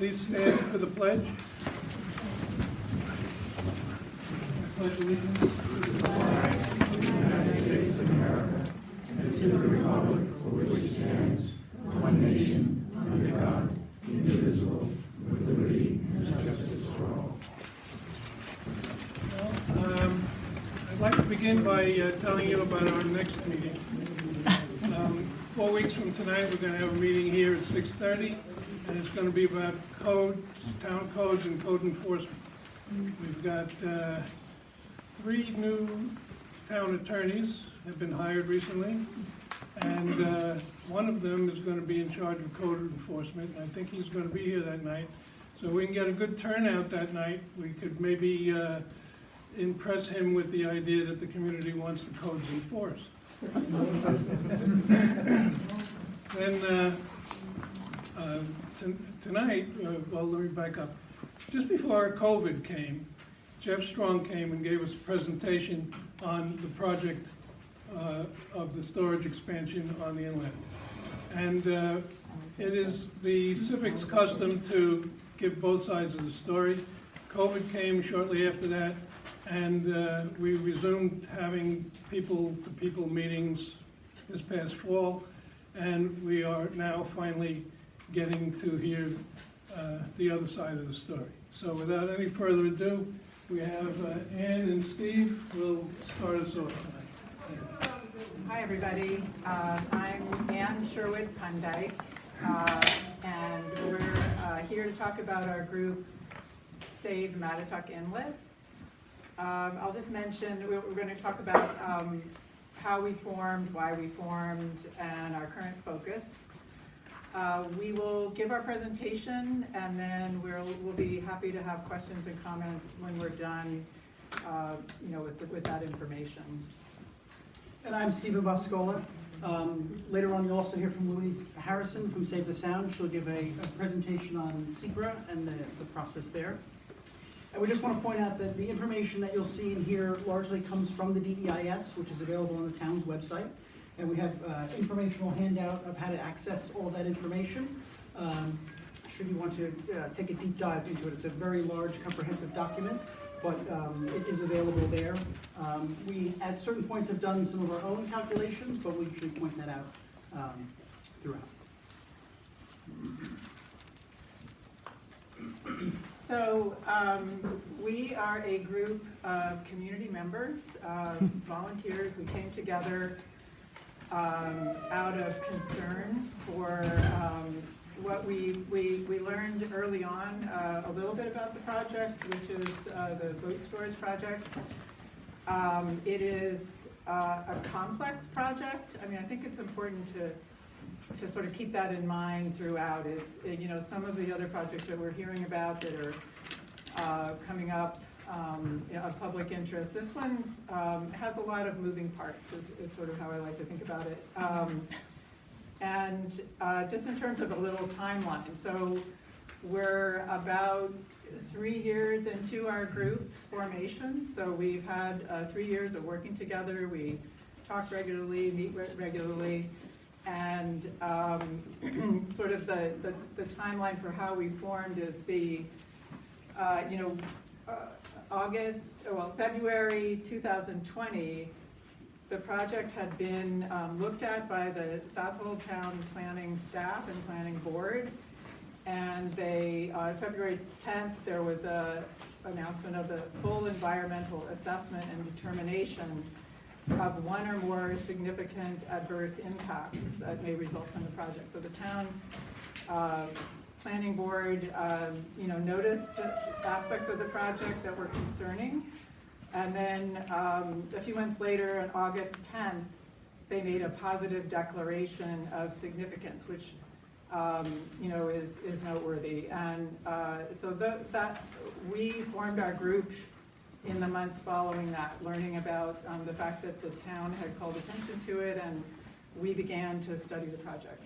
Please stand for the pledge. I pledge allegiance to the flag of the United States of America and to the republic for which it stands, one nation, under God, indivisible, with liberty and justice for all. Well, I'd like to begin by telling you about our next meeting. 4 weeks from tonight, we're going to have a meeting here at 6:30, and it's going to be about codes, town codes, and code enforcement. We've got 3 new town attorneys have been hired recently, and one of them is going to be in charge of code enforcement. I think he's going to be here that night, so we can get a good turnout that night. We could maybe impress him with the idea that the community wants the codes enforced. Then tonight, well, let me back up. Just before COVID came, Jeff Strong came and gave us a presentation on the project of the storage expansion on the inlet. And it is the Civic's custom to give both sides of the story. COVID came shortly after that, and we resumed having people-to-people meetings this past fall, and we are now finally getting to hear the other side of the story. So without any further ado, we have Ann and Steve will start us off tonight. Hi, everybody. I'm Ann Sherwood-Pundyke, and we're here to talk about our group, Save Mattituck Inlet. I'll just mention, we're going to talk about how we formed, why we formed, and our current focus. We will give our presentation, and then we'll be happy to have questions and comments when we're done, with that information. And I'm Stephen Boscola. Later on, you'll also hear from Louise Harrison from Save the Sound. She'll give a presentation on SECRA and the process there. And we just want to point out that the information that you'll see in here largely comes from the DEIS, which is available on the town's website. And we have informational handout of how to access all that information. Should you want to take a deep dive into it, it's a very large, comprehensive document, but it is available there. We, at certain points, have done some of our own calculations, but we usually point that out throughout. So we are a group of community members, volunteers. We came together out of concern for what we learned early on a little bit about the project, which is the boat storage project. It is a complex project. I mean, I think it's important to sort of keep that in mind throughout. It's, some of the other projects that we're hearing about that are coming up of public interest. This one's has a lot of moving parts, is sort of how I like to think about it. And just in terms of a little timeline, so we're about 3 years into our group's formation. So we've had 3 years of working together. We talk regularly, meet regularly. And sort of the timeline for how we formed is February 2020, the project had been looked at by the Southold Town Planning staff and Planning Board. And they, on February 10th, there was an announcement of the full environmental assessment and determination of one or more significant adverse impacts that may result from the project. So the town planning board, noticed aspects of the project that were concerning. And then a few months later, on August 10th, they made a positive declaration of significance, which is noteworthy. And so that we formed our group in the months following that, learning about the fact that the town had called attention to it, and we began to study the project.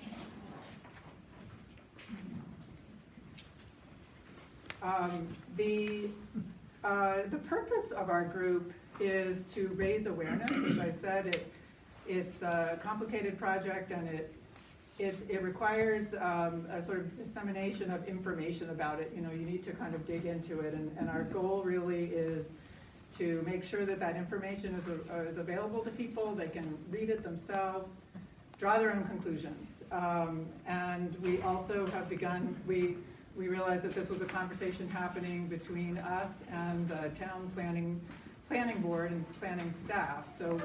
The purpose of our group is to raise awareness. As I said, it's a complicated project, and it it requires a sort of dissemination of information about it. You know, you need to kind of dig into it, and our goal really is to make sure that that information is available to people. They can read it themselves, draw their own conclusions. And we also have begun, we realized that this was a conversation happening between us and the town planning board and planning staff. So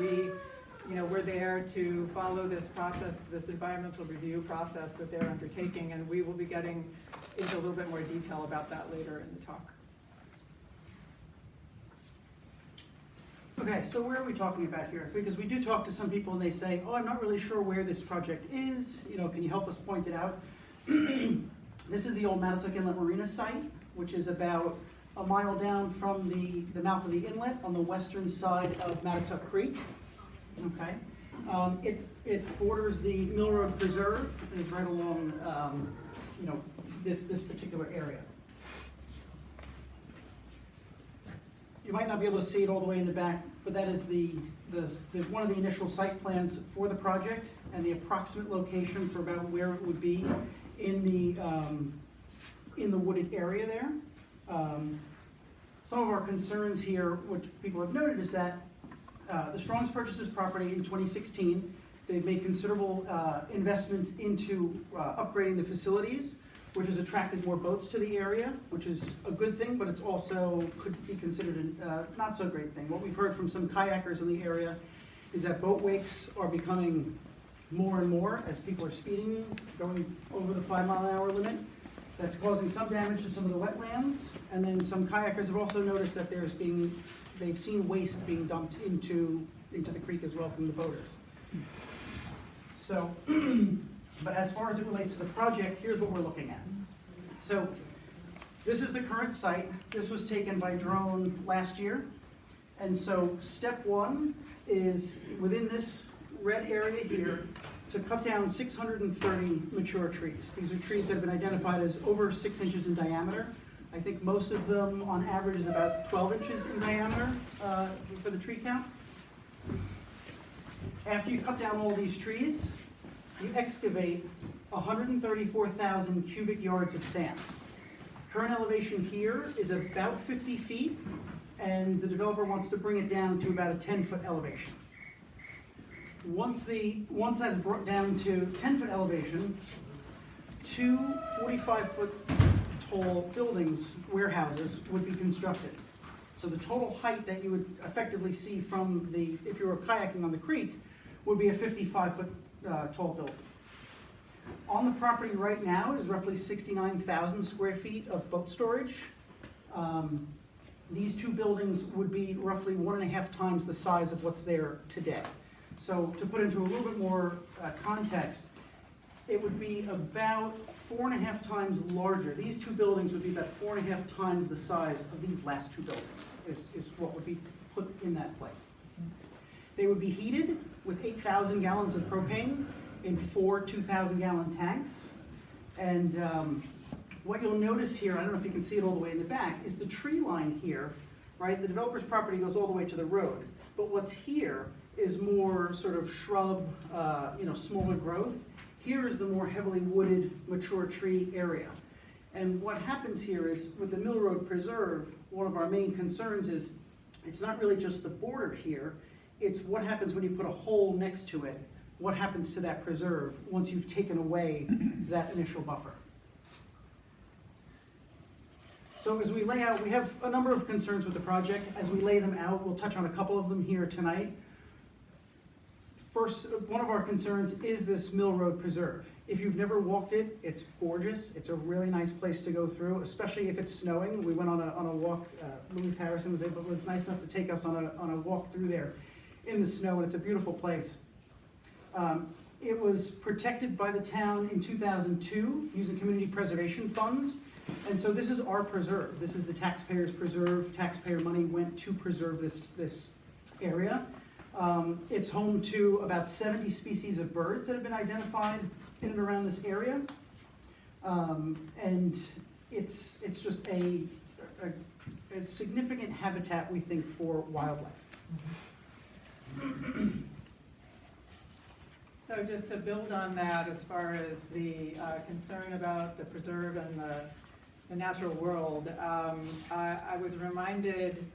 we're there to follow this process, this environmental review process that they're undertaking, and we will be getting into a little bit more detail about that later in the talk. Okay, so where are we talking about here? Because we do talk to some people and they say, oh, I'm not really sure where this project is. You know, can you help us point it out? This is the old Mattituck Inlet Marina site, which is about a mile down from the mouth of the inlet on the western side of Mattituck Creek. Okay, it borders the Mill Road Preserve and is right along, this particular area. You might not be able to see it all the way in the back, but that is one of the initial site plans for the project and the approximate location for about where it would be in the wooded area there. Some of our concerns here, what people have noted, is that the Strongs purchased this property in 2016. They've made considerable investments into upgrading the facilities, which has attracted more boats to the area, which is a good thing, but it's also could be considered a not so great thing. What we've heard from some kayakers in the area is that boat wakes are becoming more and more as people are speeding, going over the 5-mile-an-hour limit. That's causing some damage to some of the wetlands. And then some kayakers have also noticed that they've seen waste being dumped into the creek as well from the boaters. So, but as far as it relates to the project, here's what we're looking at. So this is the current site. This was taken by drone last year. And so step one is within this red area here to cut down 630 mature trees. These are trees that have been identified as over 6 inches in diameter. I think most of them on average is about 12 inches in diameter for the tree count. After you cut down all these trees, you excavate 134,000 cubic yards of sand. Current elevation here is about 50 feet, and the developer wants to bring it down to about a 10-foot elevation. Once that's brought down to 10-foot elevation, 2 45-foot tall buildings, warehouses, would be constructed. So the total height that you would effectively see from if you were kayaking on the creek, would be a 55-foot tall building. On the property right now is roughly 69,000 square feet of boat storage. These two buildings would be roughly 1.5 times the size of what's there today. So to put into a little bit more context, it would be about 4.5 times larger. These two buildings would be about 4.5 times the size of these last two buildings, is what would be put in that place. They would be heated with 8,000 gallons of propane in 4 2,000-gallon tanks. And what you'll notice here, I don't know if you can see it all the way in the back, is the tree line here, right? The developer's property goes all the way to the road. But what's here is more sort of shrub, smaller growth. Here is the more heavily wooded, mature tree area. And what happens here is, with the Mill Road Preserve, one of our main concerns is, it's not really just the border here, it's what happens when you put a hole next to it. What happens to that preserve once you've taken away that initial buffer? So as we lay out, we have a number of concerns with the project. As we lay them out, we'll touch on a couple of them here tonight. First, one of our concerns is this Mill Road Preserve. If you've never walked it, it's gorgeous. It's a really nice place to go through, especially if it's snowing. We went on a walk. Louise Harrison was nice enough to take us on a walk through there in the snow, and it's a beautiful place. It was protected by the town in 2002 using community preservation funds. And so this is our preserve. This is the taxpayers' preserve. Taxpayer money went to preserve this area. It's home to about 70 species of birds that have been identified in and around this area. And it's just a significant habitat, we think, for wildlife. So just to build on that, as far as the concern about the preserve and the natural world, I was reminded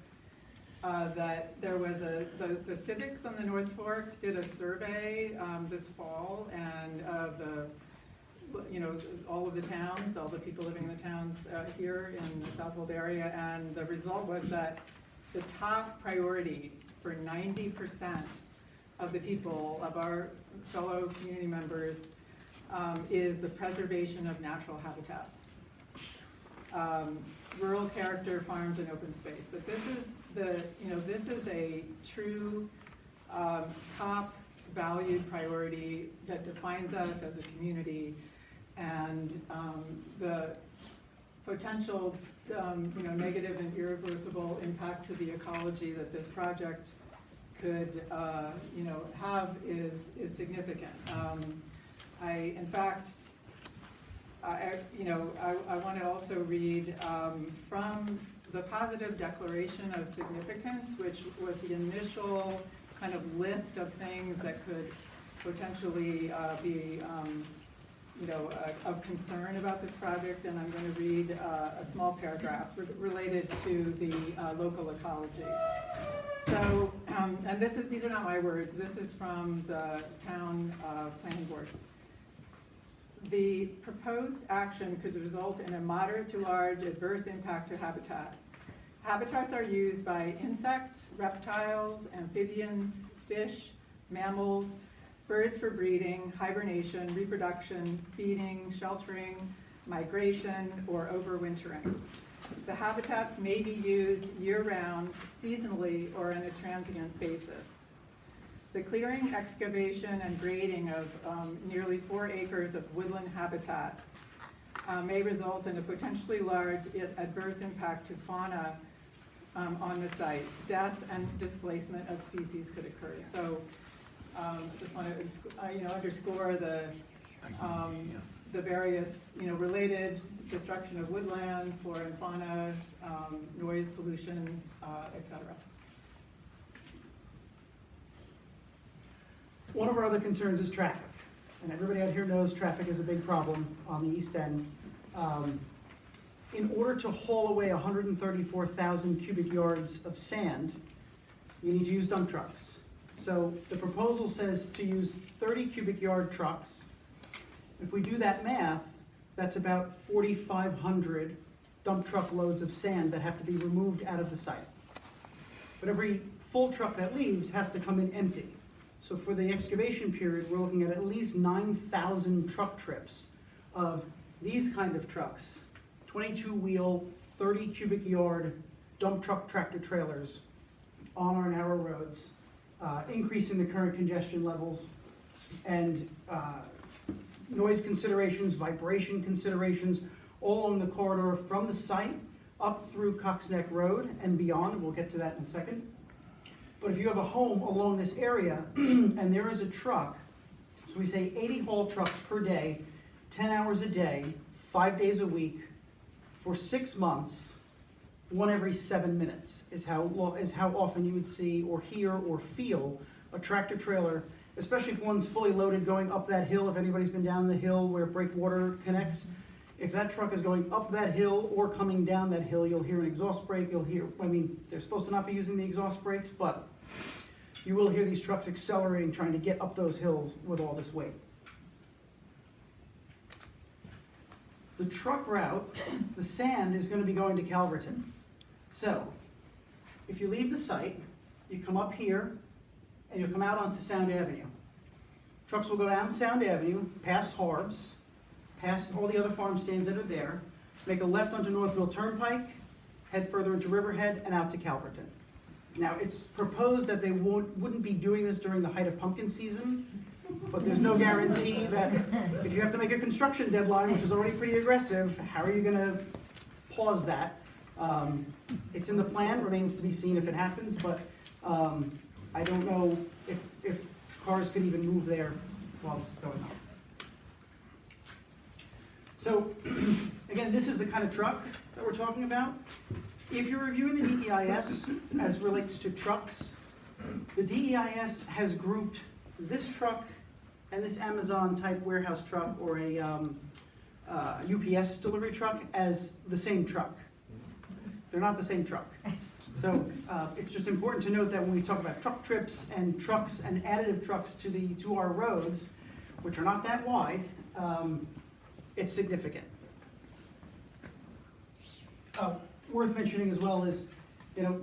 that there was the civics on the North Fork did a survey this fall, and all of the towns, all the people living in the towns here in the Southwold area, and the result was that the top priority for 90% of the people, of our fellow community members, is the preservation of natural habitats. Rural character, farms, and open space. But this is a true top valued priority that defines us as a community, and the potential negative and irreversible impact to the ecology that this project could have is significant. In fact, I want to also read from the positive declaration of significance, which was the initial kind of list of things that could potentially be of concern about this project, and I'm going to read a small paragraph related to the local ecology. So, and these are not my words, this is from the town planning board. The proposed action could result in a moderate to large adverse impact to habitat. Habitats are used by insects, reptiles, amphibians, fish, mammals, birds for breeding, hibernation, reproduction, feeding, sheltering, migration, or overwintering. The habitats may be used year-round, seasonally, or on a transient basis. The clearing, excavation, and grading of nearly 4 acres of woodland habitat may result in a potentially large adverse impact to fauna on the site. Death and displacement of species could occur. So I just want to underscore the various related destruction of woodlands, flora and fauna, noise pollution, etc. One of our other concerns is traffic, and everybody out here knows traffic is a big problem on the east end. In order to haul away 134,000 cubic yards of sand, you need to use dump trucks. So the proposal says to use 30 cubic yard trucks. If we do that math, that's about 4,500 dump truck loads of sand that have to be removed out of the site. But every full truck that leaves has to come in empty. So for the excavation period, we're looking at least 9,000 truck trips of these kind of trucks, 22-wheel, 30 cubic yard dump truck tractor trailers on our narrow roads, increasing the current congestion levels, and noise considerations, vibration considerations, all along the corridor from the site up through Cox Neck Road and beyond. We'll get to that in a second. But if you have a home along this area and there is a truck, so we say 80 haul trucks per day, 10 hours a day, 5 days a week, for 6 months, 1 every 7 minutes is how often you would see or hear or feel a tractor trailer, especially if one's fully loaded going up that hill. If anybody's been down the hill where breakwater connects, if that truck is going up that hill or coming down that hill, you'll hear an exhaust brake, they're supposed to not be using the exhaust brakes, but you will hear these trucks accelerating, trying to get up those hills with all this weight. The truck route, the sand is going to be going to Calverton. So, if you leave the site, you come up here, and you'll come out onto Sound Avenue. Trucks will go down Sound Avenue, past Harbs, past all the other farm stands that are there, make a left onto Northville Turnpike, head further into Riverhead, and out to Calverton. Now, it's proposed that they wouldn't be doing this during the height of pumpkin season, but there's no guarantee that if you have to make a construction deadline, which is already pretty aggressive, how are you going to pause that? It's in the plan, remains to be seen if it happens, but I don't know if cars could even move there while this is going on. So, again, this is the kind of truck that we're talking about. If you're reviewing the DEIS as relates to trucks, the DEIS has grouped this truck and this Amazon-type warehouse truck or a UPS delivery truck as the same truck. They're not the same truck. So it's just important to note that when we talk about truck trips and trucks and additive trucks to our roads, which are not that wide, it's significant. Worth mentioning as well is,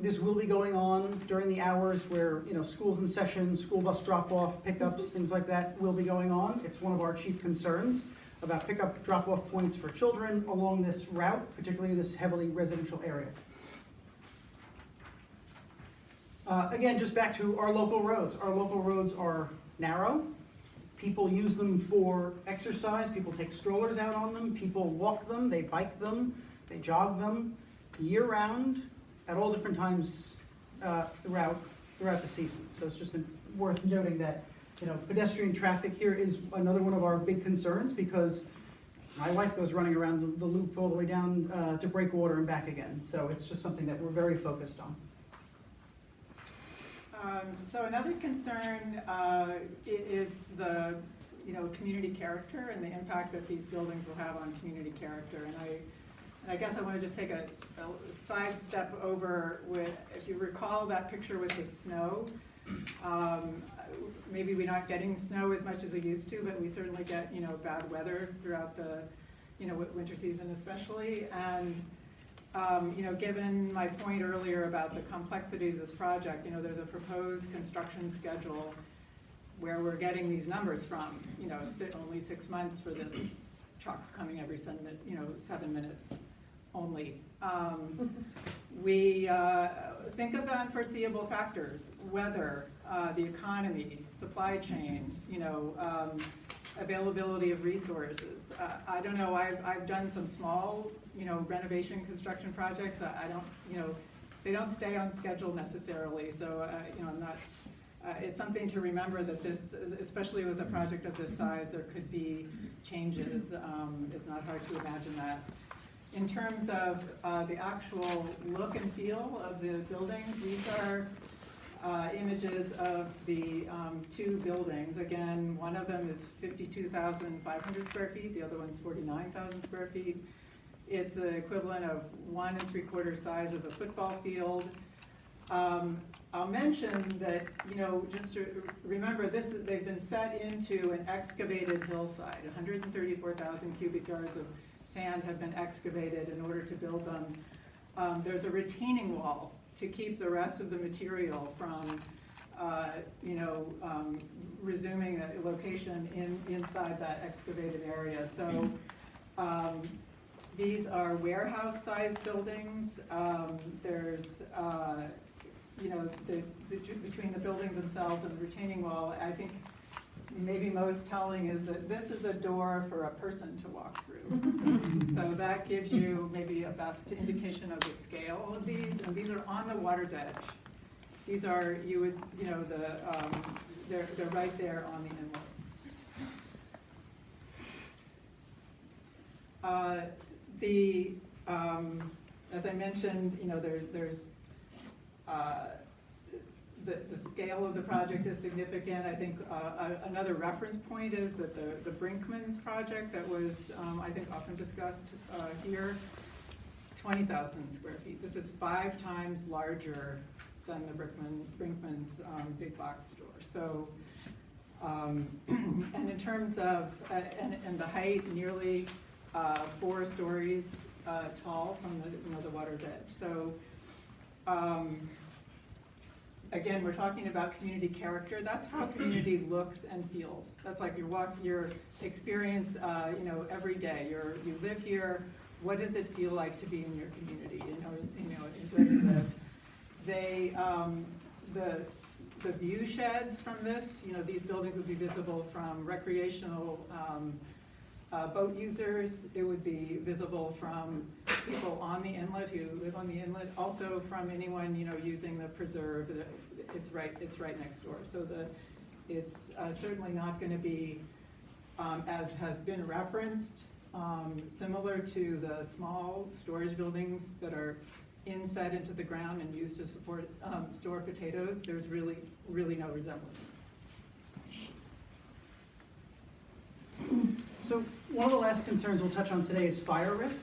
this will be going on during the hours where, school's in session, school bus drop-off, pickups, things like that will be going on. It's one of our chief concerns about pickup drop-off points for children along this route, particularly this heavily residential area. Again, just back to our local roads. Our local roads are narrow. People use them for exercise. People take strollers out on them. People walk them, they bike them, they jog them year-round at all different times throughout the season. So it's just worth noting that pedestrian traffic here is another one of our big concerns, because my wife goes running around the loop all the way down to Breakwater and back again. So it's just something that we're very focused on. So another concern is the community character and the impact that these buildings will have on community character. And I guess I want to just take a side step over with, if you recall that picture with the snow, maybe we're not getting snow as much as we used to, but we certainly get bad weather throughout the winter season especially. And given my point earlier about the complexity of this project, there's a proposed construction schedule where we're getting these numbers from, only 6 months for this, trucks coming every 7 minutes only. We think of the unforeseeable factors: weather, the economy, supply chain, availability of resources. I don't know, I've done some small, renovation construction projects. I don't, they don't stay on schedule necessarily. So, I'm not, it's something to remember that this, especially with a project of this size, there could be changes. It's not hard to imagine that. In terms of the actual look and feel of the buildings, these are images of the two buildings. Again, one of them is 52,500 square feet, the other one's 49,000 square feet. It's the equivalent of 1 3/4 size of a football field. I'll mention that, just to remember, they've been set into an excavated hillside. 134,000 cubic yards of sand have been excavated in order to build them. There's a retaining wall to keep the rest of the material from, resuming a location inside that excavated area. So these are warehouse-sized buildings. There's, between the buildings themselves and the retaining wall, I think maybe most telling is that this is a door for a person to walk through. So that gives you maybe a best indication of the scale of these, and these are on the water's edge. These are, they're right there on the inlet. As I mentioned, there's the scale of the project is significant. I think another reference point is that the Brinkman's project that was, I think, often discussed here, 20,000 square feet. This is 5 times larger than the Brinkman's big box store. So, and in terms of, and the height, nearly 4 stories tall from the water's edge. So, again, we're talking about community character. That's how community looks and feels. That's like your experience, every day. You live here. What does it feel like to be in your community? Where you live. They, the view sheds from this. These buildings would be visible from recreational boat users. It would be visible from people on the inlet who live on the inlet, also from anyone using the preserve. It's right next door. So it's certainly not going to be, as has been referenced, similar to the small storage buildings that are inset into the ground and used to support store potatoes. There's really no resemblance. So one of the last concerns we'll touch on today is fire risk.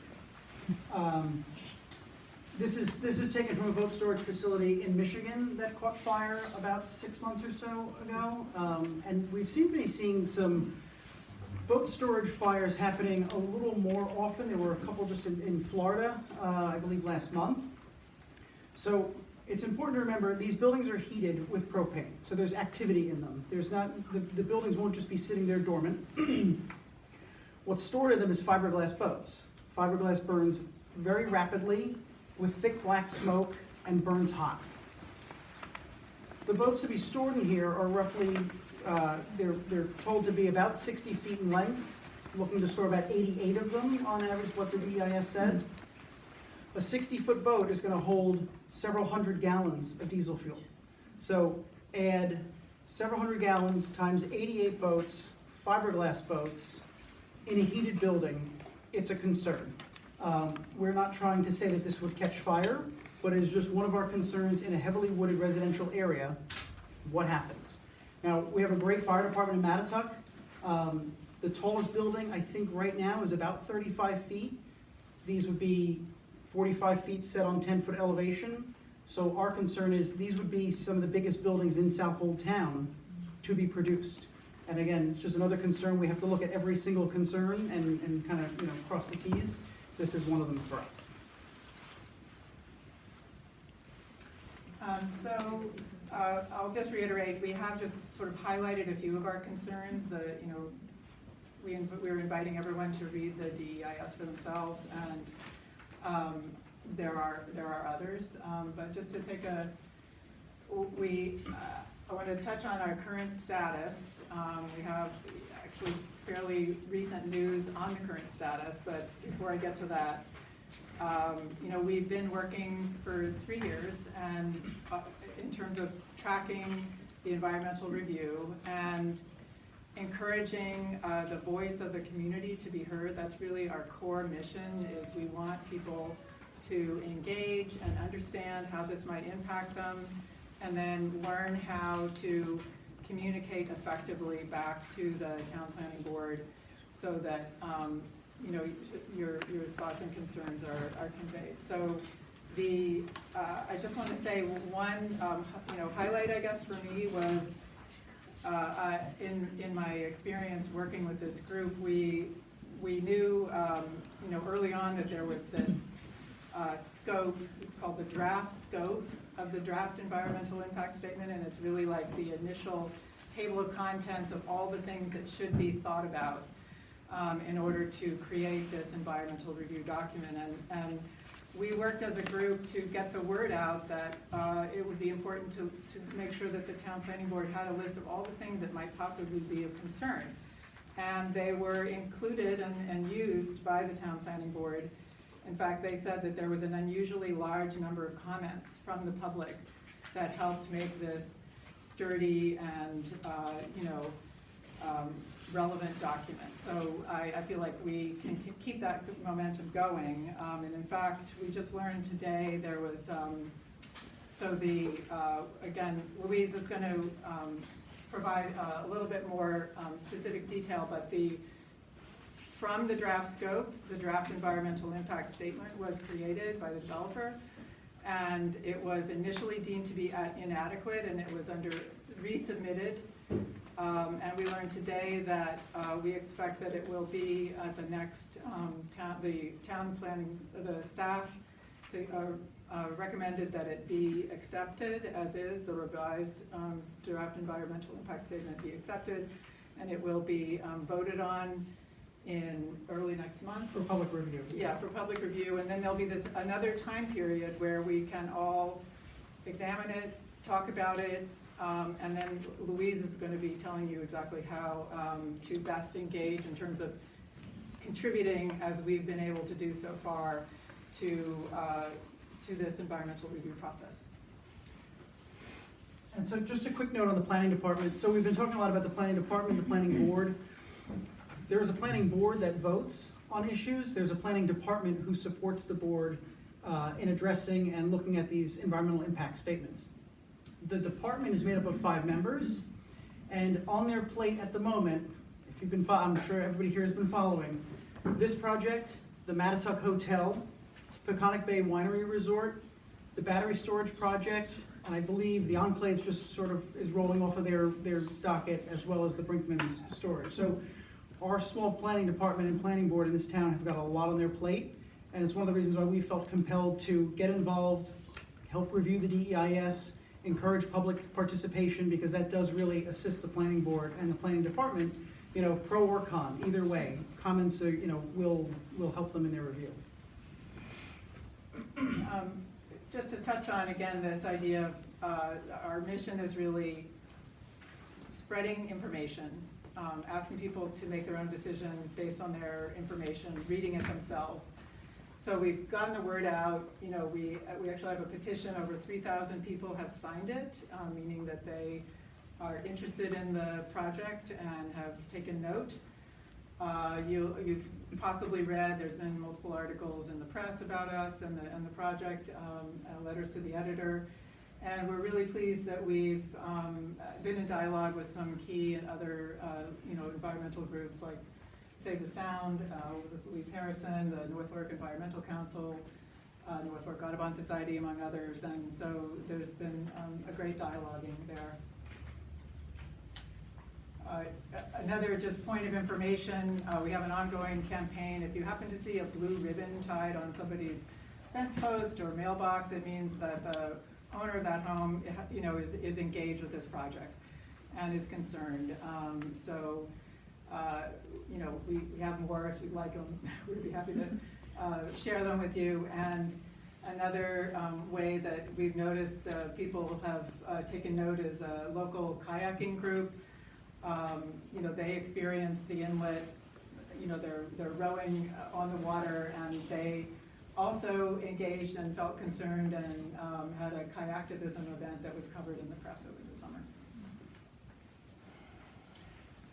This is taken from a boat storage facility in Michigan that caught fire about 6 months or so ago. And we've been seeing some boat storage fires happening a little more often. There were a couple just in Florida, I believe last month. So it's important to remember these buildings are heated with propane, so there's activity in them. There's not, the buildings won't just be sitting there dormant. What's stored in them is fiberglass boats. Fiberglass burns very rapidly with thick black smoke and burns hot. The boats to be stored in here are roughly, they're told to be about 60 feet in length, looking to store about 88 of them on average, what the EIS says. A 60-foot boat is going to hold several hundred gallons of diesel fuel. So add several hundred gallons times 88 boats, fiberglass boats, in a heated building, it's a concern. We're not trying to say that this would catch fire, but it is just one of our concerns in a heavily wooded residential area. What happens? Now, we have a great fire department in Mattituck. The tallest building, I think right now, is about 35 feet. These would be 45 feet set on 10-foot elevation. So our concern is these would be some of the biggest buildings in South Old Town to be produced. And again, it's just another concern. We have to look at every single concern and kind of, cross the T's. This is one of them for us. I'll just reiterate, we have just sort of highlighted a few of our concerns. We're inviting everyone to read the DEIS for themselves, and there are others. But just to take I want to touch on our current status. We have actually fairly recent news on the current status, but before I get to that, we've been working for 3 years and in terms of tracking the environmental review and encouraging the voice of the community to be heard. That's really our core mission, is we want people to engage and understand how this might impact them, and then learn how to communicate effectively back to the town planning board so that your thoughts and concerns are conveyed. So I just want to say one highlight, I guess, for me was in my experience working with this group, we knew early on that there was this scope. It's called the draft scope of the draft environmental impact statement, and it's really like the initial table of contents of all the things that should be thought about in order to create this environmental review document. And we worked as a group to get the word out that it would be important to make sure that the town planning board had a list of all the things that might possibly be of concern. And they were included and used by the town planning board. In fact, they said that there was an unusually large number of comments from the public that helped make this sturdy and relevant document. So I feel like we can keep that momentum going. And in fact, we just learned today there was, again, Louise is going to provide a little bit more specific detail, but from the draft scope, the draft environmental impact statement was created by the developer, and it was initially deemed to be inadequate, and it was resubmitted. And we learned today that we expect that it will be at the next the staff recommended that it be accepted as is, the revised draft environmental impact statement be accepted, and it will be voted on in early next month. For public review. Yeah, for public review, and then there'll be another time period where we can all examine it, talk about it, and then Louise is going to be telling you exactly how to best engage in terms of contributing, as we've been able to do so far, to this environmental review process. And so just a quick note on the planning department. So we've been talking a lot about the planning department, the planning board. There is a planning board that votes on issues. There's a planning department who supports the board in addressing and looking at these environmental impact statements. The department is made up of 5 members, and on their plate at the moment, if if you've been, I'm sure everybody here has been following, this project, the Mattituck Hotel, Peconic Bay Winery Resort, the battery storage project, and I believe the Enclave just sort of is rolling off of their docket, as well as the Brinkman's storage. So our small planning department and planning board in this town have got a lot on their plate, and it's one of the reasons why we felt compelled to get involved, help review the DEIS, encourage public participation, because that does really assist the planning board and the planning department, you know, pro or con, either way. Comments are, you know, will help them in their review. Just to touch on, again, this idea of our mission is really spreading information, asking people to make their own decision based on their information, reading it themselves. So we've gotten the word out. You know, we actually have a petition. Over 3,000 people have signed it, meaning that they are interested in the project and have taken note. You've possibly read, there's been multiple articles in the press about us and the project, letters to the editor. And we're really pleased that we've been in dialogue with some key and other environmental groups like Save the Sound, with Louise Harrison, the North Fork Environmental Council, North Fork Audubon Society, among others. And so there's been a great dialoguing there. Another just point of information, we have an ongoing campaign. If you happen to see a blue ribbon tied on somebody's fence post or mailbox, it means that the owner of that home, you know, is engaged with this project and is concerned. You know, we have more if you'd like them. We'd be happy to share them with you. And another way that we've noticed people have taken note is a local kayaking group. You know, they experienced the inlet, you know, they're rowing on the water, and they also engaged and felt concerned and had a kayaktivism event that was covered in the press over the summer.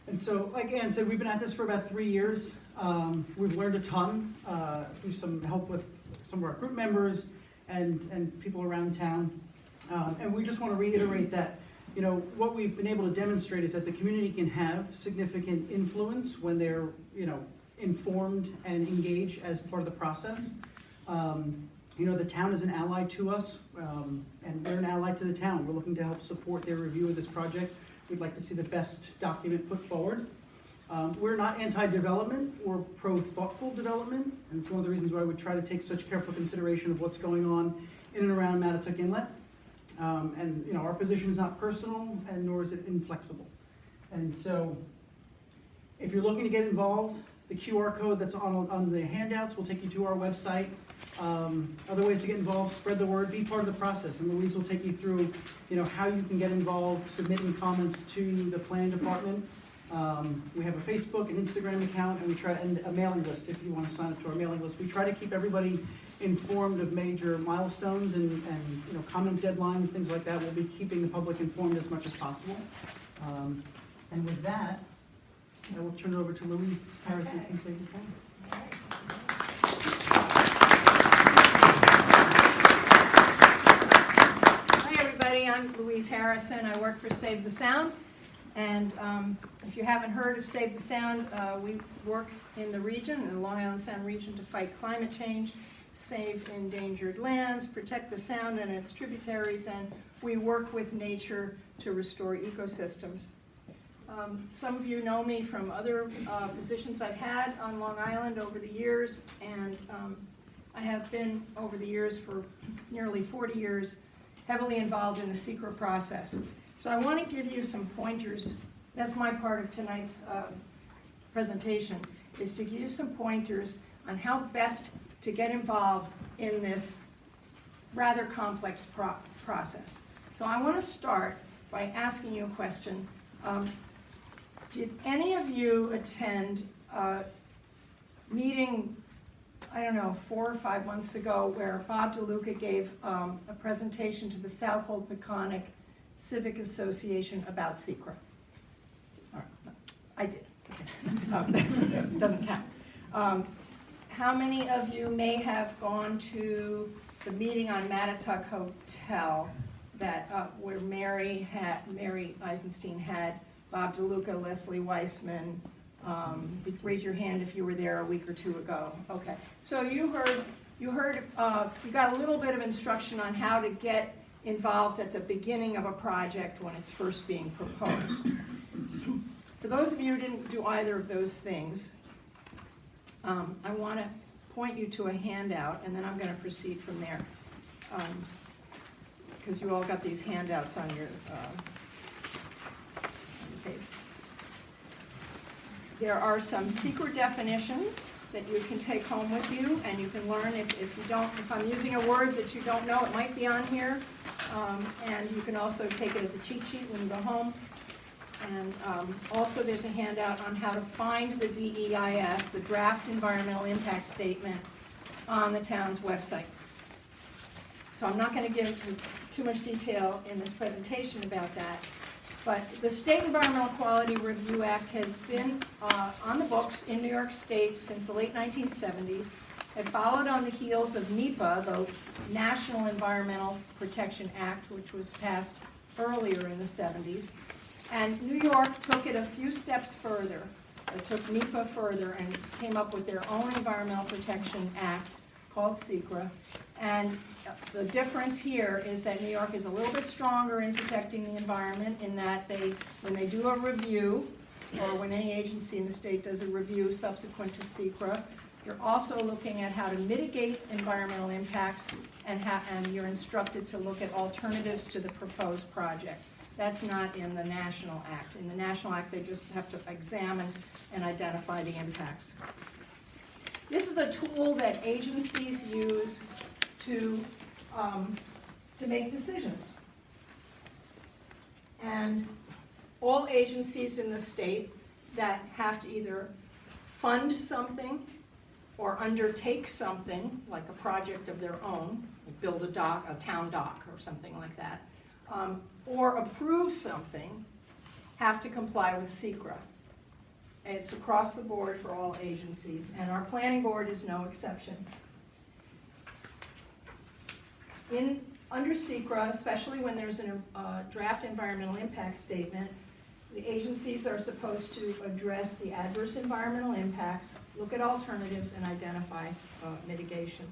And so, like Ann said, we've been at this for about 3 years. We've learned a ton through some help with some of our group members and people around town. And we just want to reiterate that, you know, what we've been able to demonstrate is that the community can have significant influence when they're, you know, informed and engaged as part of the process. You know, the town is an ally to us, and we're an ally to the town. We're looking to help support their review of this project. We'd like to see the best document put forward. We're not anti-development, we're pro-thoughtful development, and it's one of the reasons why we try to take such careful consideration of what's going on in and around Mattituck Inlet. And you know, our position is not personal, and nor is it inflexible. And so, if you're looking to get involved, the QR code that's on the handouts will take you to our website. Other ways to get involved: spread the word, be part of the process. And Louise will take you through, you know, how you can get involved, submitting comments to the planning department. We have a Facebook and Instagram account, and we try and a mailing list if you want to sign up to our mailing list. We try to keep everybody informed of major milestones and you know, comment deadlines, things like that. We'll be keeping the public informed as much as possible. And with that, I will turn it over to Louise Harrison from Save the Sound. Hi everybody, I'm Louise Harrison. I work for Save the Sound. And if you haven't heard of Save the Sound, we work in the region, in the Long Island Sound region, to fight climate change, save endangered lands, protect the Sound and its tributaries, and we work with nature to restore ecosystems. Some of you know me from other positions I've had on Long Island over the years, and I have been, over the years, for nearly 40 years, heavily involved in the SECRA process. So I want to give you some pointers. That's my part of tonight's presentation, is to give you some pointers on how best to get involved in this rather complex process. So I want to start by asking you a question. Did any of you attend a meeting, I don't know, 4 or 5 months ago, where Bob DeLuca gave a presentation to the Southhold-Peconic Civic Association about SECRA? All right. I did. Okay. Doesn't count. How many of you may have gone to the meeting on Mattituck Hotel that where Mary Eisenstein had Bob DeLuca, Leslie Weissman, Raise your hand if you were there a week or two ago. Okay, so you got a little bit of instruction on how to get involved at the beginning of a project when it's first being proposed. For those of you who didn't do either of those things, I want to point you to a handout, and then I'm going to proceed from there. Because you all got these handouts on your page. There are some secret definitions that you can take home with you, and you can learn if I'm using a word that you don't know, it might be on here. And you can also take it as a cheat sheet when you go home. And also there's a handout on how to find the DEIS, the Draft Environmental Impact Statement, on the town's website. So I'm not going to give too much detail in this presentation about that. But the State Environmental Quality Review Act has been on the books in New York State since the late 1970s. It followed on the heels of NEPA, the National Environmental Protection Act, which was passed earlier in the 70s. And New York took it a few steps further. It took NEPA further and came up with their own Environmental Protection Act called SECRA. And the difference here is that New York is a little bit stronger in protecting the environment in that when they do a review, or when any agency in the state does a review subsequent to SECRA, you're also looking at how to mitigate environmental impacts, and you're instructed to look at alternatives to the proposed project. That's not in the National Act. In the National Act, they just have to examine and identify the impacts. This is a tool that agencies use to make decisions. And all agencies in the state that have to either fund something or undertake something, like a project of their own, like build a dock, a town dock or something like that, or approve something, have to comply with SECRA. It's across the board for all agencies, and our planning board is no exception. Under SECRA, especially when there's a draft environmental impact statement, the agencies are supposed to address the adverse environmental impacts, look at alternatives, and identify mitigation.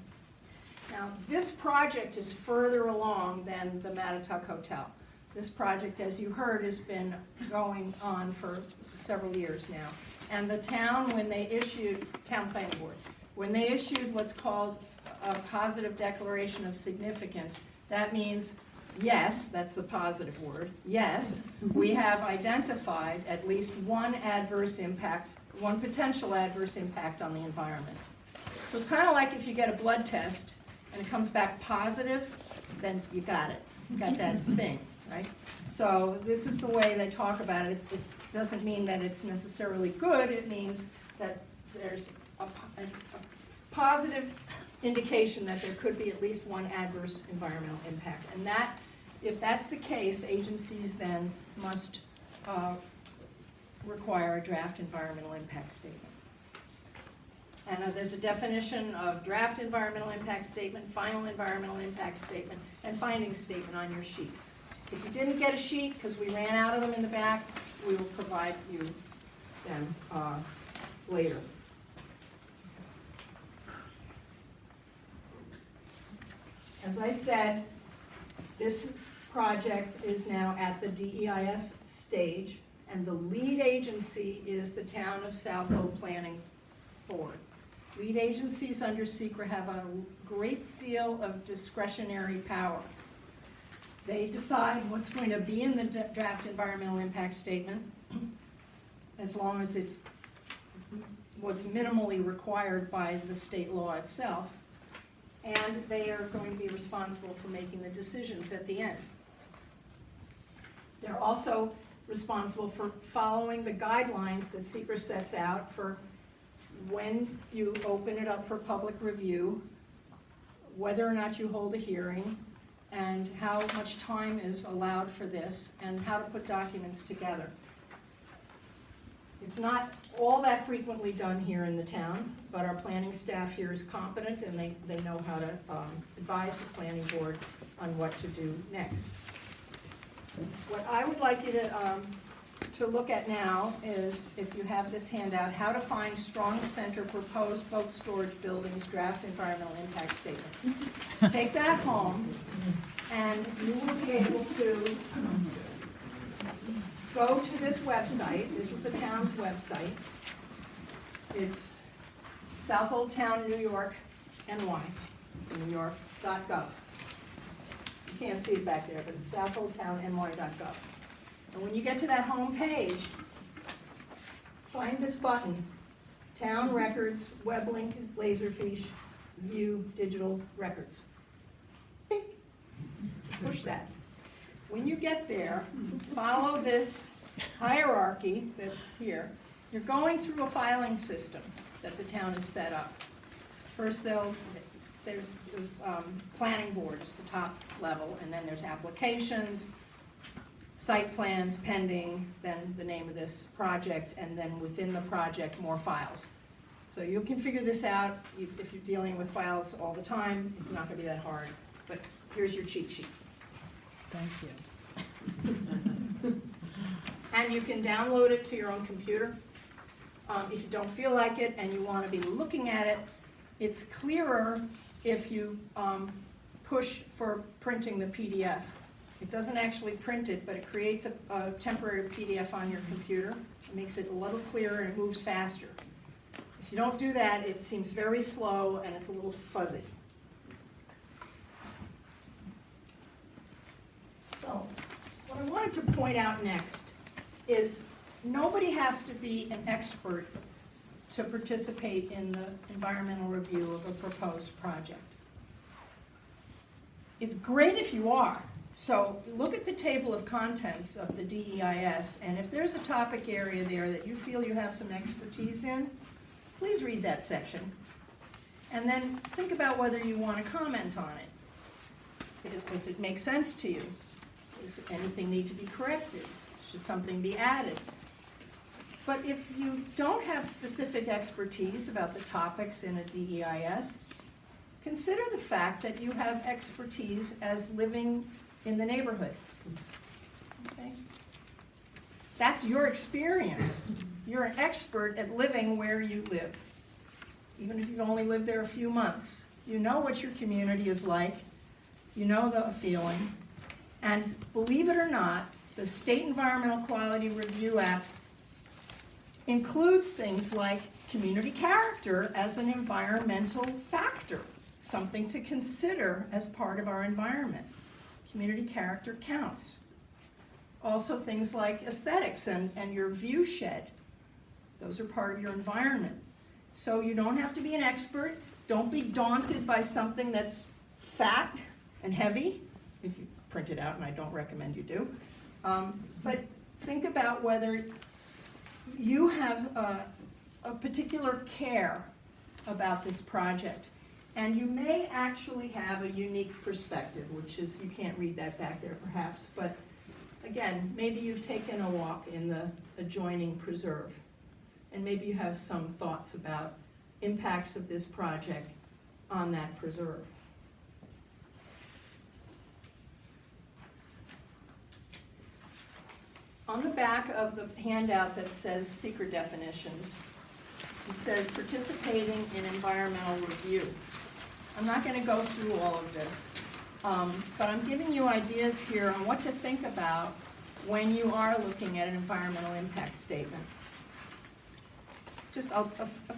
Now, this project is further along than the Mattituck Hotel. This project, as you heard, has been going on for several years now. And the town, town planning board, when they issued what's called a positive declaration of significance, that means, yes, that's the positive word, yes, we have identified at least one potential adverse impact on the environment. So it's kind of like if you get a blood test and it comes back positive, then you got it. You got that thing, right? So this is the way they talk about it. It doesn't mean that it's necessarily good. It means that there's a positive indication that there could be at least one adverse environmental impact. And that, if that's the case, agencies then must require a draft environmental impact statement. And there's a definition of draft environmental impact statement, final environmental impact statement, and findings statement on your sheets. If you didn't get a sheet, because we ran out of them in the back, we will provide you them later. As I said, this project is now at the DEIS stage, and the lead agency is the Town of South Hope Planning Board. Lead agencies under SECRA have a great deal of discretionary power. They decide what's going to be in the draft environmental impact statement, as long as it's what's minimally required by the state law itself, and they are going to be responsible for making the decisions at the end. They're also responsible for following the guidelines that SECRA sets out for when you open it up for public review, whether or not you hold a hearing, and how much time is allowed for this, and how to put documents together. It's not all that frequently done here in the town, but our planning staff here is competent, and they know how to advise the planning board on what to do next. What I would like you to to look at now is, if you have this handout, how to find strong center proposed boat storage buildings draft environmental impact statement. Take that home, and you will be able to go to this website. This is the town's website. It's South Old Town, New York, NY, newyork.gov. You can't see it back there, but it's southoldtownny.gov. And when you get to that home page, find this button, Town Records, Web Link, Laserfish, View Digital Records. Bing. Push that. When you get there, follow this hierarchy that's here. You're going through a filing system that the town has set up. First, there's planning board is the top level, and then there's applications, site plans pending, then the name of this project, and then within the project, more files. So you can figure this out. If you're dealing with files all the time, it's not going to be that hard. But here's your cheat sheet. Thank you. And you can download it to your own computer. If you don't feel like it and you want to be looking at it, it's clearer if you push for printing the PDF. It doesn't actually print it, but it creates a temporary PDF on your computer. It makes it a little clearer and it moves faster. If you don't do that, it seems very slow and it's a little fuzzy. So, what I wanted to point out next is nobody has to be an expert to participate in the environmental review of a proposed project. It's great if you are. So look at the table of contents of the DEIS, and if there's a topic area there that you feel you have some expertise in, please read that section. And then think about whether you want to comment on it. Does it make sense to you? Does anything need to be corrected? Should something be added? But if you don't have specific expertise about the topics in a DEIS, consider the fact that you have expertise as living in the neighborhood. Okay? That's your experience. You're an expert at living where you live. Even if you've only lived there a few months. You know what your community is like. You know the feeling. And believe it or not, the State Environmental Quality Review Act includes things like community character as an environmental factor, something to consider as part of our environment. Community character counts. Also things like aesthetics and your view shed. Those are part of your environment. So you don't have to be an expert. Don't be daunted by something that's fat and heavy, if you print it out, and I don't recommend you do. But think about whether you have a particular care about this project. And you may actually have a unique perspective, which is, you can't read that back there perhaps, but again, maybe you've taken a walk in the adjoining preserve, and maybe you have some thoughts about impacts of this project on that preserve. On the back of the handout that says secret definitions, it says participating in environmental review. I'm not going to go through all of this, but I'm giving you ideas here on what to think about when you are looking at an environmental impact statement. Just a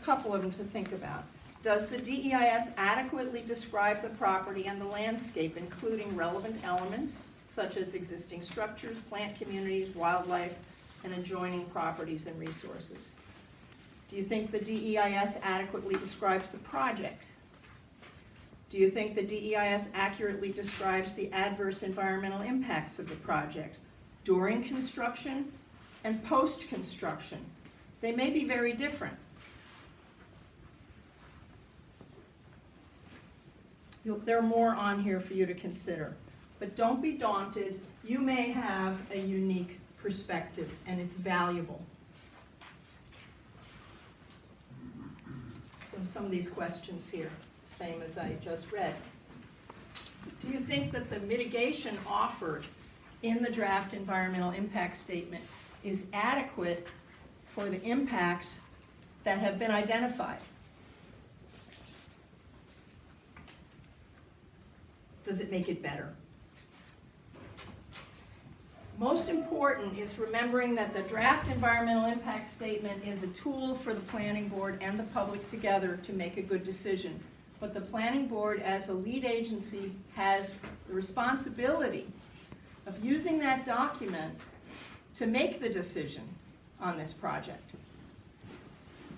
couple of them to think about. Does the DEIS adequately describe the property and the landscape, including relevant elements, such as existing structures, plant communities, wildlife, and adjoining properties and resources? Do you think the DEIS adequately describes the project? Do you think the DEIS accurately describes the adverse environmental impacts of the project during construction and post-construction? They may be very different. There are more on here for you to consider. But don't be daunted. You may have a unique perspective, and it's valuable. So some of these questions here, same as I just read. Do you think that the mitigation offered in the draft environmental impact statement is adequate for the impacts that have been identified? Does it make it better? Most important is remembering that the draft environmental impact statement is a tool for the planning board and the public together to make a good decision. But the planning board, as a lead agency, has the responsibility of using that document to make the decision on this project.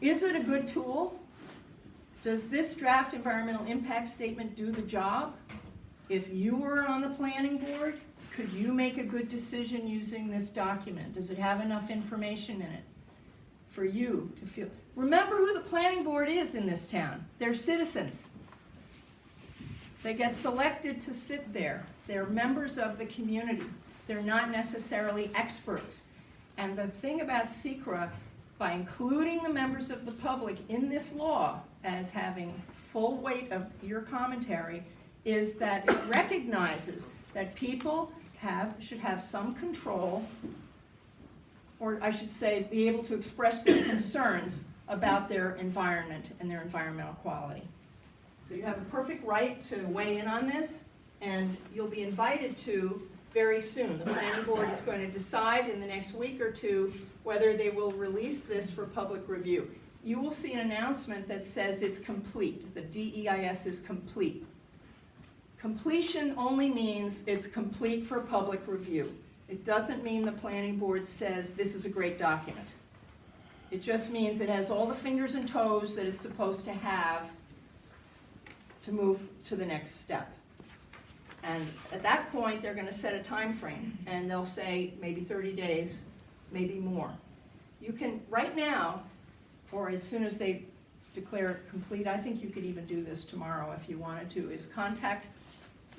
Is it a good tool? Does this draft environmental impact statement do the job? If you were on the planning board, could you make a good decision using this document? Does it have enough information in it for you to feel? Remember who the planning board is in this town. They're citizens. They get selected to sit there. They're members of the community. They're not necessarily experts. And the thing about SECRA, by including the members of the public in this law as having full weight of your commentary, is that it recognizes that people should have some control, or I should say, be able to express their concerns about their environment and their environmental quality. So you have a perfect right to weigh in on this, and you'll be invited to very soon. The planning board is going to decide in the next week or two whether they will release this for public review. You will see an announcement that says it's complete. The DEIS is complete. Completion only means it's complete for public review. It doesn't mean the planning board says this is a great document. It just means it has all the fingers and toes that it's supposed to have to move to the next step. And at that point, they're going to set a time frame, and they'll say maybe 30 days, maybe more. You can, right now, or as soon as they declare it complete, I think you could even do this tomorrow if you wanted to, is contact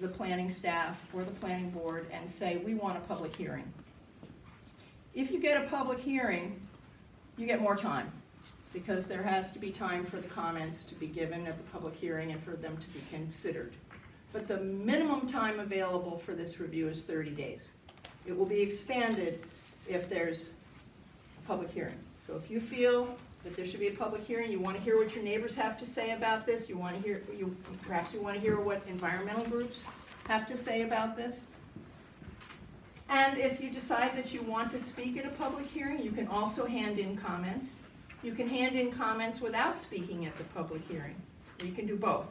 the planning staff or the planning board and say, we want a public hearing. If you get a public hearing, you get more time, because there has to be time for the comments to be given at the public hearing and for them to be considered. But the minimum time available for this review is 30 days. It will be expanded if there's a public hearing. So if you feel that there should be a public hearing, you want to hear what your neighbors have to say about this, perhaps you want to hear what environmental groups have to say about this. And if you decide that you want to speak at a public hearing, you can also hand in comments. You can hand in comments without speaking at the public hearing. You can do both.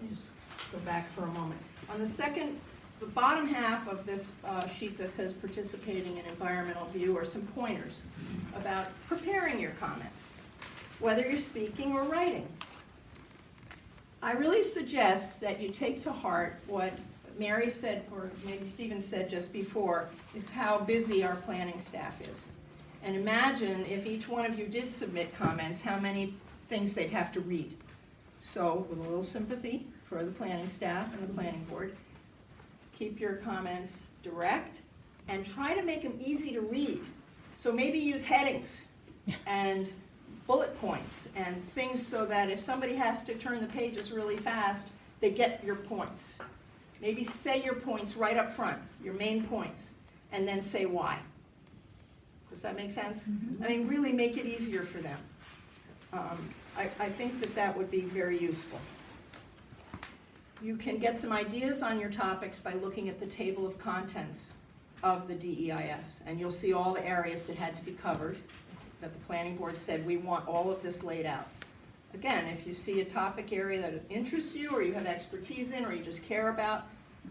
Let me just go back for a moment. On the bottom half of this sheet that says participating in environmental view are some pointers about preparing your comments, whether you're speaking or writing. I really suggest that you take to heart what Mary said, or maybe Stephen said just before, is how busy our planning staff is. And imagine if each one of you did submit comments, how many things they'd have to read. So with a little sympathy for the planning staff and the planning board, keep your comments direct and try to make them easy to read. So maybe use headings and bullet points and things so that if somebody has to turn the pages really fast, they get your points. Maybe say your points right up front, your main points, and then say why. Does that make sense? Mm-hmm. I mean, really make it easier for them. I think that would be very useful. You can get some ideas on your topics by looking at the table of contents of the DEIS, and you'll see all the areas that had to be covered, that the planning board said, we want all of this laid out. Again, if you see a topic area that interests you, or you have expertise in, or you just care about,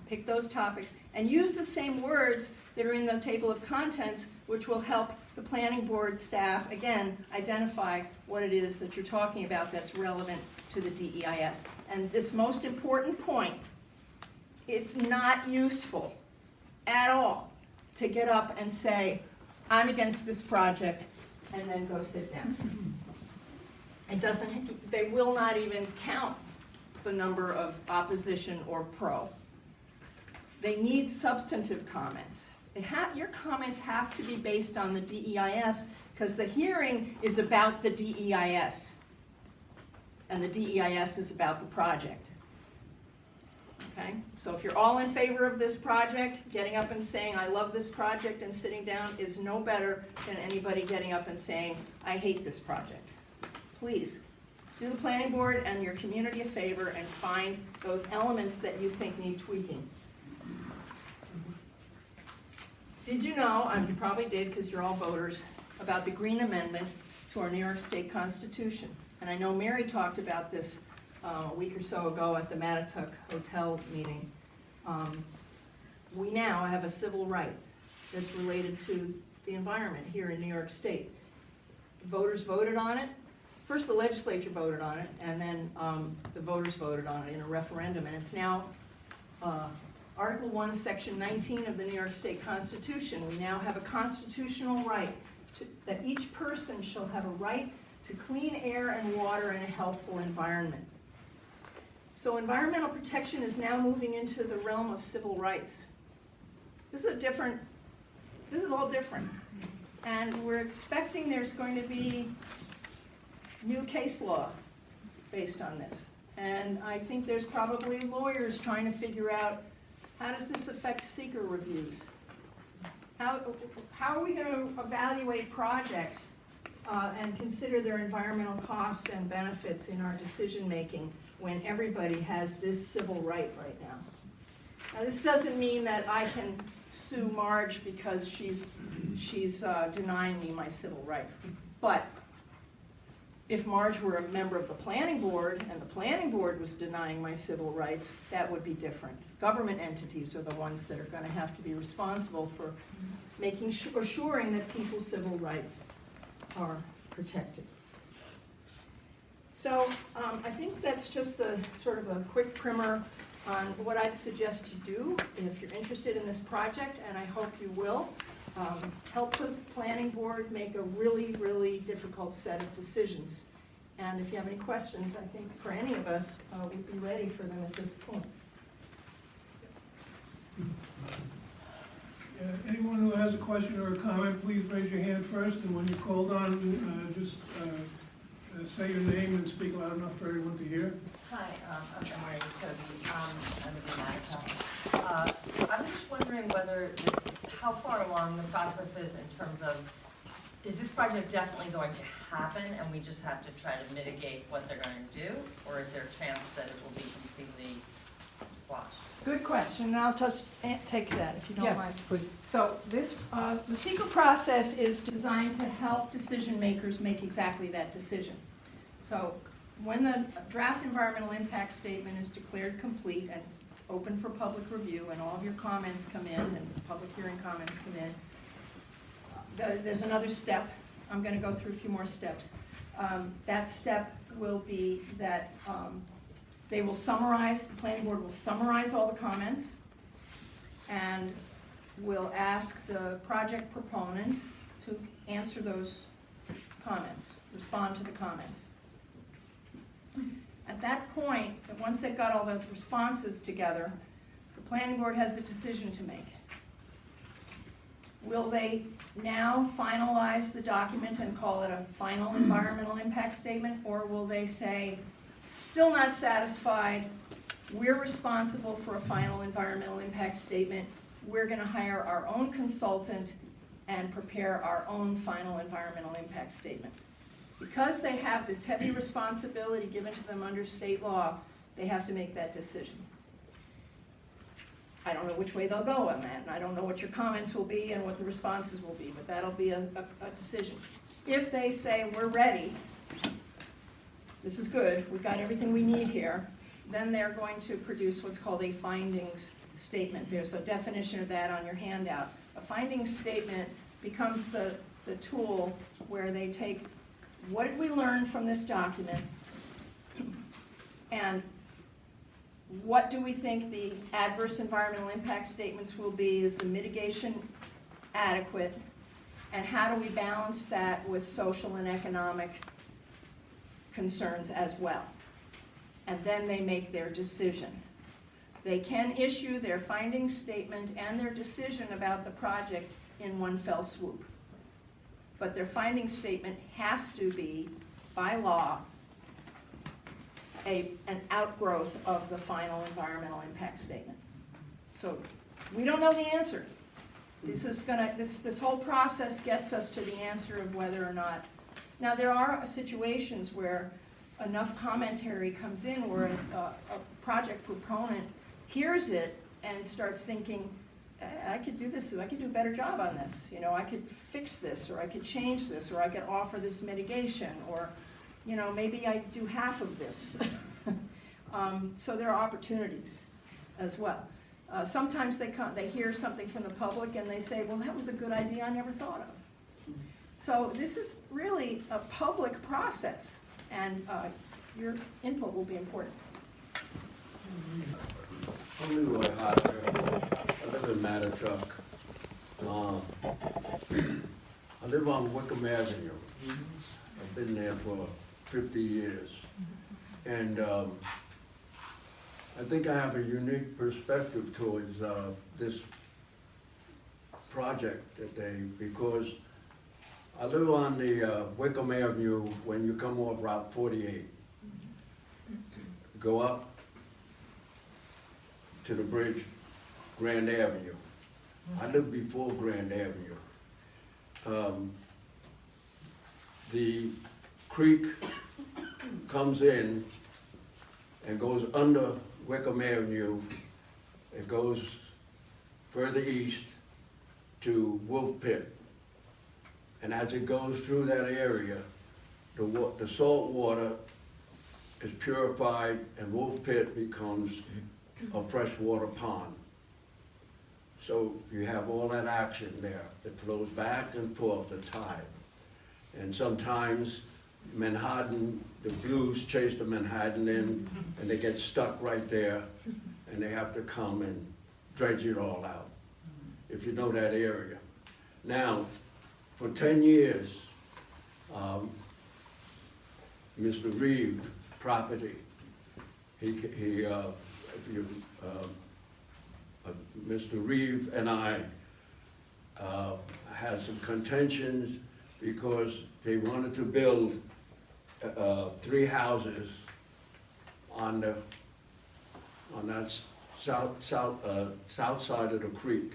pick those topics, and use the same words that are in the table of contents, which will help the planning board staff, again, identify what it is that you're talking about that's relevant to the DEIS. And this most important point, it's not useful at all to get up and say, I'm against this project, and then go sit down. It doesn't, they will not even count the number of opposition or pro. They need substantive comments. Your comments have to be based on the DEIS, because the hearing is about the DEIS, and the DEIS is about the project. okay? So if you're all in favor of this project, getting up and saying, I love this project, and sitting down is no better than anybody getting up and saying, I hate this project. Please, do the planning board and your community a favor and find those elements that you think need tweaking. Did you know, and you probably did because you're all voters, about the Green Amendment to our New York State Constitution? And I know Mary talked about this a week or so ago at the Mattituck Hotel meeting. We now have a civil right that's related to the environment here in New York State. Voters voted on it. First, the legislature voted on it, and then the voters voted on it in a referendum, and it's now Article 1, Section 19 of the New York State Constitution. We now have a constitutional right that each person shall have a right to clean air and water in a healthful environment. So environmental protection is now moving into the realm of civil rights. This is all different. And we're expecting there's going to be new case law based on this. And I think there's probably lawyers trying to figure out, how does this affect seeker reviews? How are we going to evaluate projects and consider their environmental costs and benefits in our decision making when everybody has this civil right now? Now, this doesn't mean that I can sue Marge because she's denying me my civil rights. But if Marge were a member of the planning board and the planning board was denying my civil rights, that would be different. Government entities are the ones that are going to have to be responsible for assuring that people's civil rights are protected. So I think that's just the sort of a quick primer on what I'd suggest you do if you're interested in this project, and I hope you will. Help the planning board make a really, really difficult set of decisions. And if you have any questions, I think for any of us, we'd be ready for them at this point. Anyone who has a question or a comment, please raise your hand first, and when you're called on, just say your name and speak loud enough for everyone to hear. Hi, I'm Marina. I'm in Mattituck. I'm just wondering how far along the process is in terms of, is this project definitely going to happen and we just have to try to mitigate what they're going to do? Or is there a chance that it will be completely washed? Good question, and I'll just take that if you don't Yes, mind. please. So this, the SEQA process is designed to help decision makers make exactly that decision. So when the draft environmental impact statement is declared complete and open for public review and all of your comments come in and public hearing comments come in, there's another step. I'm going to go through a few more steps. That step will be that they will summarize, the planning board will summarize all the comments and will ask the project proponent to answer those comments, respond to the comments. At that point, once they've got all the responses together, the planning board has a decision to make. Will they now finalize the document and call it a final environmental impact statement, or will they say, still not satisfied, we're responsible for a final environmental impact statement, we're going to hire our own consultant and prepare our own final environmental impact statement? Because they have this heavy responsibility given to them under state law, they have to make that decision. I don't know which way they'll go on that, and I don't know what your comments will be and what the responses will be, but that'll be a decision. If they say, we're ready, this is good, we've got everything we need here, then they're going to produce what's called a findings statement. There's a definition of that on your handout. A findings statement becomes the tool where they take, what did we learn from this document, and what do we think the adverse environmental impact statements will be? Is the mitigation adequate? And how do we balance that with social and economic concerns as well? And then they make their decision. They can issue their findings statement and their decision about the project in one fell swoop. But their findings statement has to be, by law, an outgrowth of the final environmental impact statement. So we don't know the answer. This whole process gets us to the answer of whether or not. Now, there are situations where enough commentary comes in where a project proponent hears it and starts thinking, I could do this, I could do a better job on this. You know, I could fix this, or I could change this, or I could offer this mitigation, or, you know, maybe I do half of this. So there are opportunities as well. Sometimes they hear something from the public and they say, well, that was a good idea I never thought of. So this is really a public process, and your input will be important. I live in Mattituck. I live on Wickham Avenue. I've been there for 50 years. And I think I have a unique perspective towards this project because I live on the Wickham Avenue when you come off Route 48. Go up to the bridge, Grand Avenue. I lived before Grand Avenue. The creek comes in and goes under Wickham Avenue. It goes further east to Wolf Pit. And as it goes through that area, the salt water is purified and Wolf Pit becomes a freshwater pond. So you have all that action there. It flows back and forth, the tide. And sometimes Manhattan, the blues chase the Manhattan in and they get stuck right there and they have to come and dredge it all out, if you know that area. Now, for 10 years, Mr. Reeve property, Mr. Reeve and I had some contentions because they wanted to build 3 houses on that south side of the creek.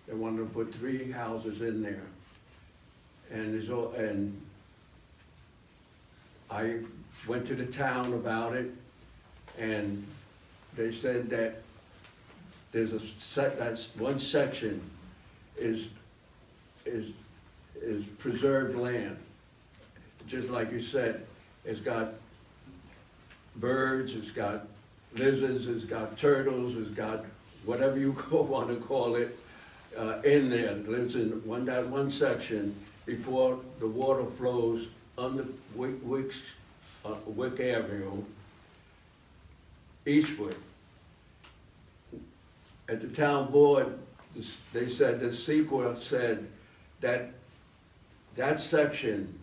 They wanted to put 3 houses in there, and I went to the town about it, and they said that there's that's one section is preserved land. Just like you said, it's got birds, it's got lizards, it's got turtles, it's got whatever you want to call it in there. It lives in that one section before the water flows under Wick Avenue eastward. At the town board, they said, the CEQA said that that section,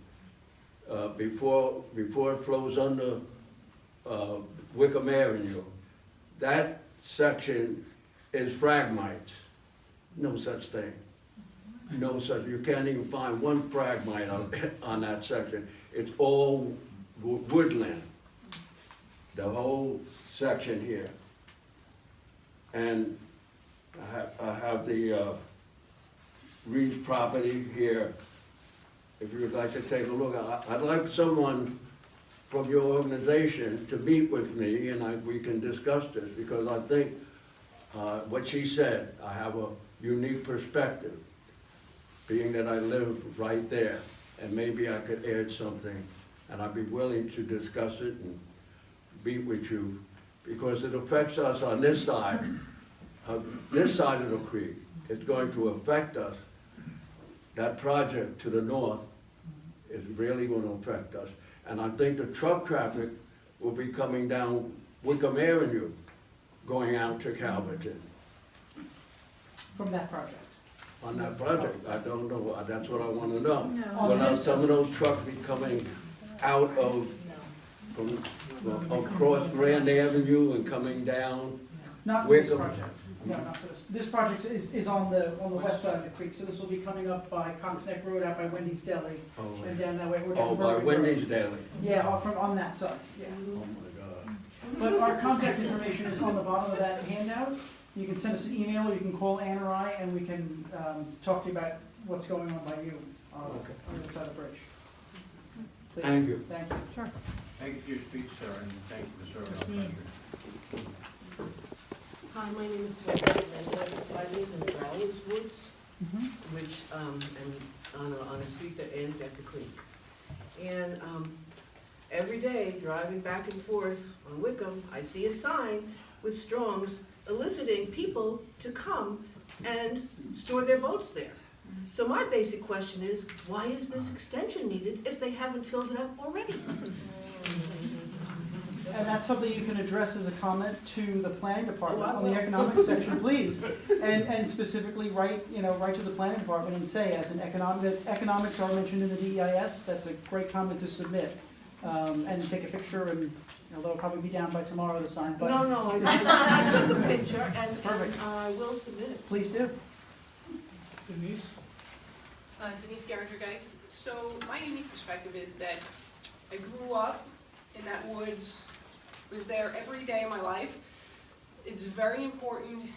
before it flows under Wickham Avenue, that section is phragmites. No such thing. No such, you can't even find one phragmite on that section. It's all woodland, the whole section here. And I have the Reeves property here. If you would like to take a look, I'd like someone from your organization to meet with me and we can discuss this, because I think what she said, I have a unique perspective, being that I live right there, and maybe I could add something, and I'd be willing to discuss it and meet with you, because it affects us on this side of the creek. It's going to affect us. That project to the north is really going to affect us. And I think the truck traffic will be coming down Wickham Avenue, going out to Calverton. From that project. On that project, I don't know, that's what I want to know. No. Will some of those trucks be coming out from across Grand Avenue and coming down? Not for this Wickham? project. No, not for this. This project is on the west side of the creek, so this will be coming up by Cox Neck Road, out by Wendy's Deli, and down that way. We're down Oh, by Berwick Road. Wendy's Deli. Yeah, on that side, yeah. Oh my God. But our contact information is on the bottom of that handout. You can send us an email, or you can call Ann or I, and we can talk to you about what's going on by you on the other side of the bridge. Please. Thank you. Thank you. Sure. Thank you for your speech, sir, and thank you for serving our country. Hi, my name is Terry, and I live in Browers Woods, which, and on a street that ends at the creek. And every day, driving back and forth on Wickham, I see a sign with Strong's eliciting people to come and store their boats there. So my basic question is, why is this extension needed if they haven't filled it up already? And that's something you can address as a comment to the planning department on the economic section, please. And specifically write to the planning department and say, as an that economics are mentioned in the DEIS, that's a great comment to submit. And take a picture, and they'll probably be down by tomorrow, the sign, but. No, I took a picture and Perfect. I will submit it. Please do. Denise? Denise Geringer, guys. So my unique perspective is that I grew up in that woods, was there every day of my life. It's very important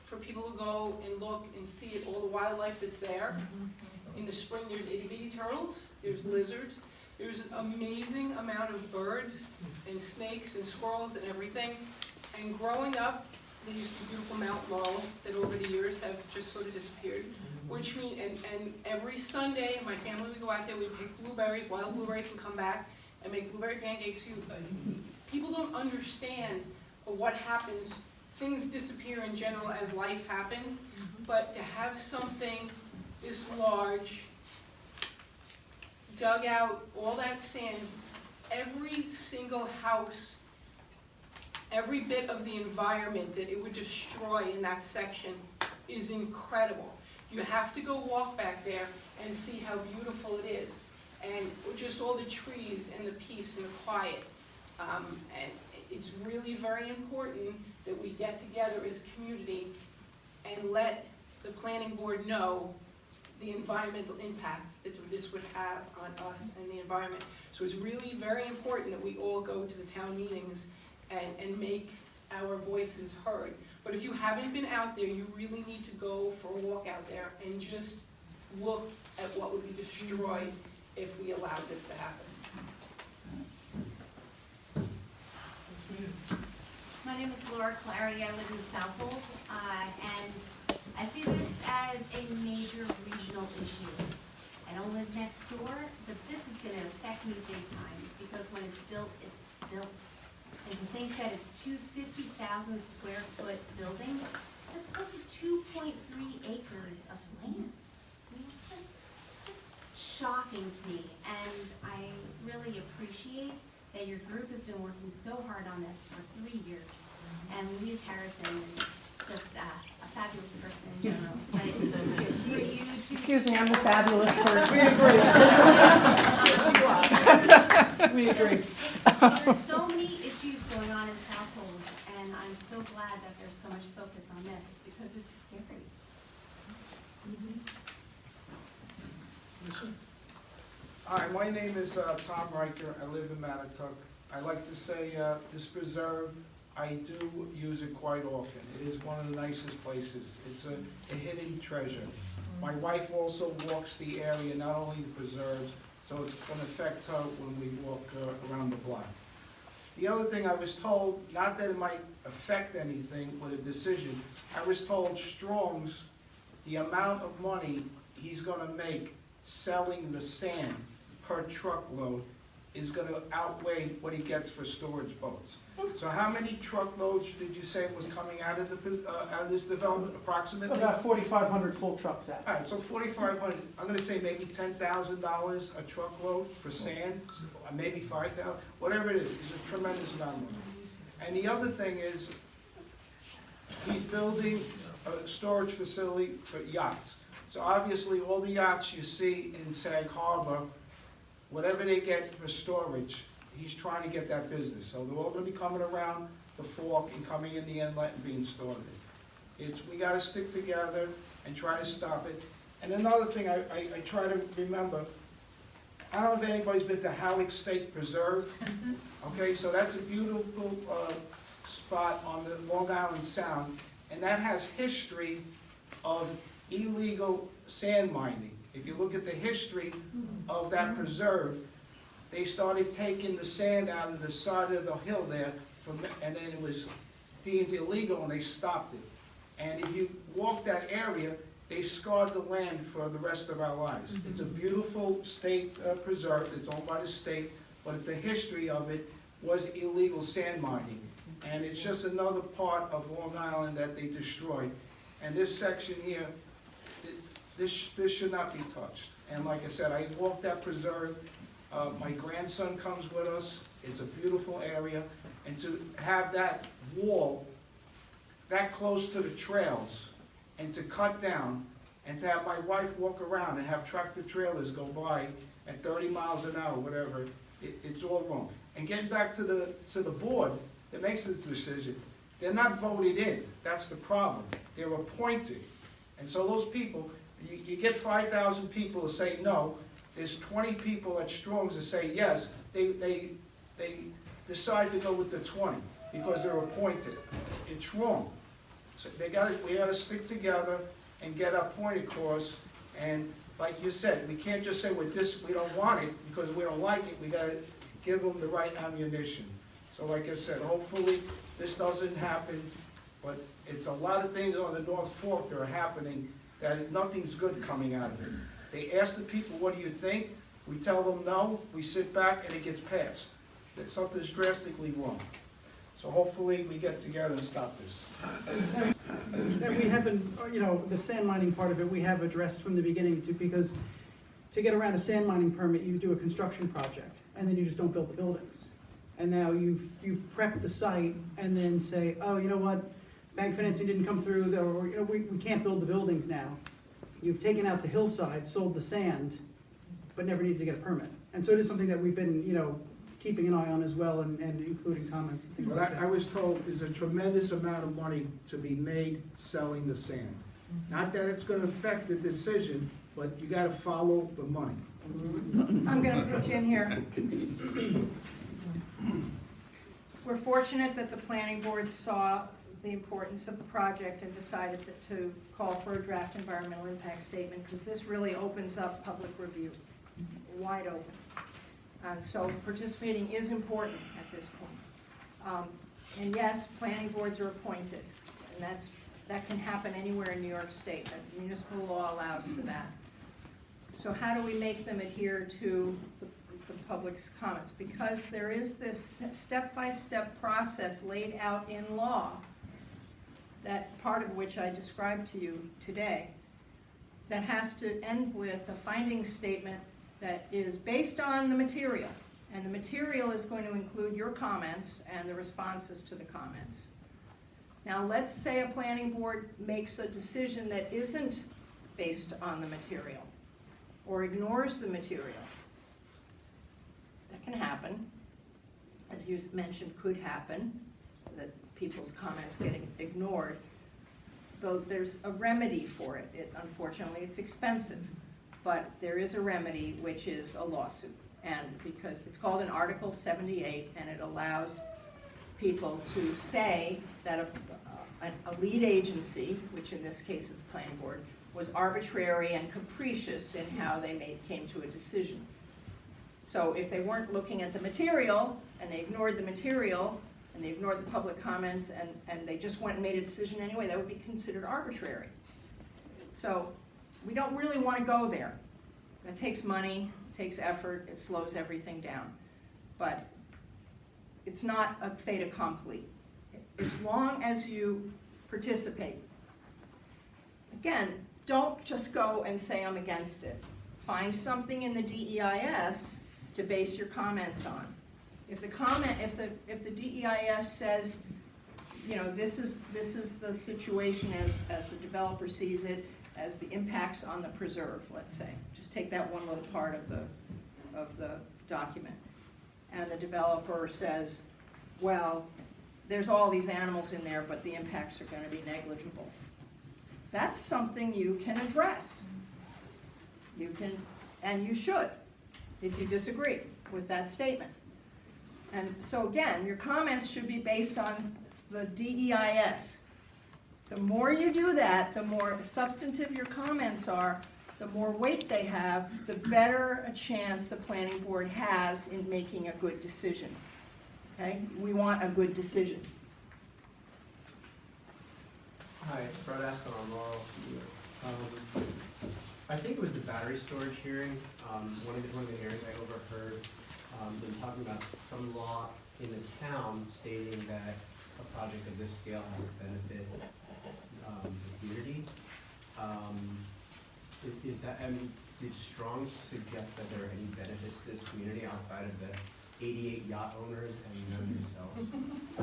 for people to go and look and see it, all the wildlife that's there. In the spring, there's itty-bitty turtles, there's lizards, there's an amazing amount of birds and snakes and squirrels and everything. And growing up, there used to be beautiful Mount Laurel that over the years have just sort of disappeared. Which means, and every Sunday, my family would go out there, we'd pick blueberries, wild blueberries, and come back and make blueberry pancakes. People don't understand what happens. Things disappear in general as life happens, but to have something this large, dug out all that sand, every single house, every bit of the environment that it would destroy in that section is incredible. You have to go walk back there and see how beautiful it is. And just all the trees and the peace and the quiet. And it's really very important that we get together as a community and let the planning board know the environmental impact that this would have on us and the environment. So it's really very important that we all go to the town meetings and make our voices heard. But if you haven't been out there, you really need to go for a walk out there and just look at what would be destroyed if we allowed this to happen. My name is Laura Clary. I live in Southhold, and I see this as a major regional issue. I don't live next door, but this is going to affect me big time because when it's built, it's built. And to think that it's two 50,000 square foot buildings, that's close to 2.3 acres of land. I mean, it's just shocking to me, and I really appreciate that your group has been working so hard on this for 3 years. And Louise Harrison is just a fabulous person in general. But for you to... Excuse me, I'm the fabulous person. We agree. We agree. There's so many issues going on in Southhold, and I'm so glad that there's so much focus on this because it's scary. Hi, my name is Tom Riker. I live in Mattituck. I like to say this preserve, I do use it quite often. It is one of the nicest places. It's a hidden treasure. My wife also walks the area, not only the preserves, so it's going to affect her when we walk around the block. The other thing I was told, not that it might affect anything with a decision, I was told Strong's, the amount of money he's going to make selling the sand per truckload is going to outweigh what he gets for storage boats. So how many truckloads did you say was coming out of this development approximately? About 4,500 full trucks out. All right, so 4,500, I'm gonna say maybe $10,000 a truckload for sand, maybe 5,000, whatever it is, it's a tremendous number. And the other thing is, he's building a storage facility for yachts. So obviously, all the yachts you see in Sag Harbor, whatever they get for storage, he's trying to get that business. So they're all gonna be coming around the fork and coming in the inlet and being stored. We gotta stick together and try to stop it. And another thing I try to remember, I don't know if anybody's been to Halleck State Preserve. Okay, so that's a beautiful spot on the Long Island Sound, and that has history of illegal sand mining. If you look at the history of that preserve, they started taking the sand out of the side of the hill there, and then it was deemed illegal and they stopped it. And if you walk that area, they scarred the land for the rest of our lives. It's a beautiful state preserve, it's owned by the state, but the history of it was illegal sand mining. And it's just another part of Long Island that they destroyed. And this section here, this should not be touched. And like I said, I walked that preserve. My grandson comes with us. It's a beautiful area. And to have that wall that close to the trails and to cut down and to have my wife walk around and have tractor trailers go by at 30 miles an hour, whatever, it's all wrong. And getting back to the board that makes this decision, they're not voted in. That's the problem. They're appointed. And so those people, you get 5,000 people to say no, there's 20 people at Strong's to say yes, they decide to go with the 20 because they're appointed. It's wrong. So we gotta stick together and get our point across. And like you said, we can't just say we don't want it because we don't like it. We gotta give them the right ammunition. So like I said, hopefully this doesn't happen, but it's a lot of things on the North Fork that are happening that nothing's good coming out of it. They ask the people, what do you think? We tell them no, we sit back and it gets passed. That something's drastically wrong. So hopefully we get together and stop this. So we have been, the sand mining part of it, we have addressed from the beginning because to get around a sand mining permit, you do a construction project and then you just don't build the buildings. And now you've prepped the site and then say, oh, you know what, bank financing didn't come through, or we can't build the buildings now. You've taken out the hillside, sold the sand, but never needed to get a permit. And so it is something that we've been, keeping an eye on as well and including comments and things What like that. I was told is a tremendous amount of money to be made selling the sand. Not that it's gonna affect the decision, but you gotta follow the money. I'm gonna put you in here. We're fortunate that the planning board saw the importance of the project and decided to call for a draft environmental impact statement, because this really opens up public review, wide open. So participating is important at this point. And yes, planning boards are appointed, and that can happen anywhere in New York State. That municipal law allows for that. So how do we make them adhere to the public's comments? Because there is this step-by-step process laid out in law, that part of which I described to you today, that has to end with a finding statement that is based on the material. And the material is going to include your comments and the responses to the comments. Now, let's say a planning board makes a decision that isn't based on the material or ignores the material. That can happen. As you mentioned, could happen, that people's comments get ignored. Though there's a remedy for it. Unfortunately, it's expensive. But there is a remedy, which is a lawsuit. And because it's called an Article 78, and it allows people to say that a lead agency, which in this case is the planning board, was arbitrary and capricious in how they came to a decision. So if they weren't looking at the material, and they ignored the material, and they ignored the public comments, and they just went and made a decision anyway, that would be considered arbitrary. So we don't really want to go there. That takes money, it takes effort, it slows everything down. But it's not a fait accompli. As long as you participate. Again, don't just go and say I'm against it. Find something in the DEIS to base your comments on. If the DEIS says, this is the situation as the developer sees it, as the impacts on the preserve, let's say. Just take that one little part of the document. And the developer says, well, there's all these animals in there, but the impacts are going to be negligible. That's something you can address. You can, and you should. if you disagree with that statement. And so again, your comments should be based on the DEIS. The more you do that, the more substantive your comments are, the more weight they have, the better a chance the planning board has in making a good decision. Okay? We want a good decision. Hi, it's Brett Askin on Laurel. I think it was the battery storage hearing, one of the hearings I overheard, them talking about some law in the town stating that a project of this scale has to benefit the community. Is that, did Strong suggest that there are any benefits to this community outside of the 88 yacht owners and them themselves?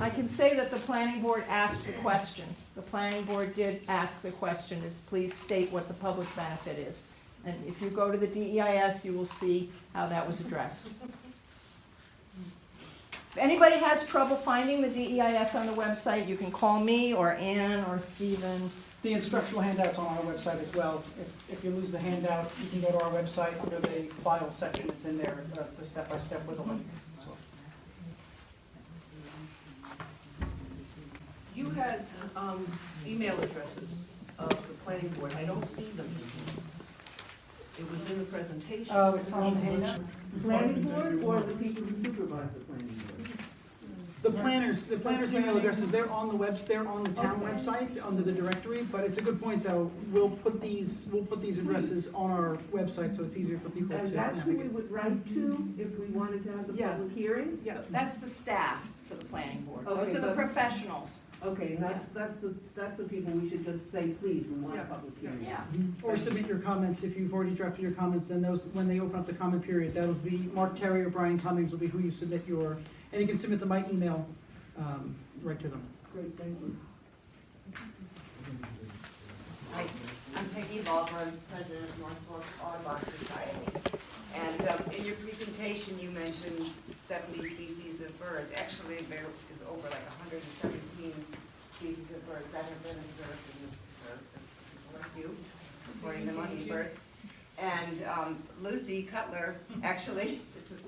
I can say that the planning board asked the question. The planning board did ask the question, is please state what the public benefit is. And if you go to the DEIS, you will see how that was addressed. If anybody has trouble finding the DEIS on the website, you can call me or Ann or Stephen. The instructional handout's on our website as well. If you lose the handout, you can go to our website under the file section. It's in there, the step-by-step with a link. So, You had email addresses of the planning board. I don't see them. It was in the presentation. oh, it's on the handout? Planning board or the people who supervise the planning board? The planners' email addresses, they're on the town Okay. website, under the directory, but it's a good point, though. We'll put these addresses on our website, so it's easier for people to And that's who we navigate. would write to if we wanted to have the Yes. public hearing? Yeah, that's the staff for the planning board. Okay, Those are the but- professionals. Okay, and that's the people we should just say, please, we want a Yeah. public hearing. Yeah. Or submit your comments, if you've already drafted your comments, then those, when they open up the comment period, that'll be Mark Terry or Brian Cummings will be who you submit and you can submit them by email, right to them. Great, thank you. Hi, I'm Peggy Baldwin, president of Norfolk Audubon Society. And in your presentation, you mentioned 70 species of birds. Actually, there is over like 117 species of birds that have been observed and preserved, a few, according to Moneybird. And Lucy Cutler, actually, this was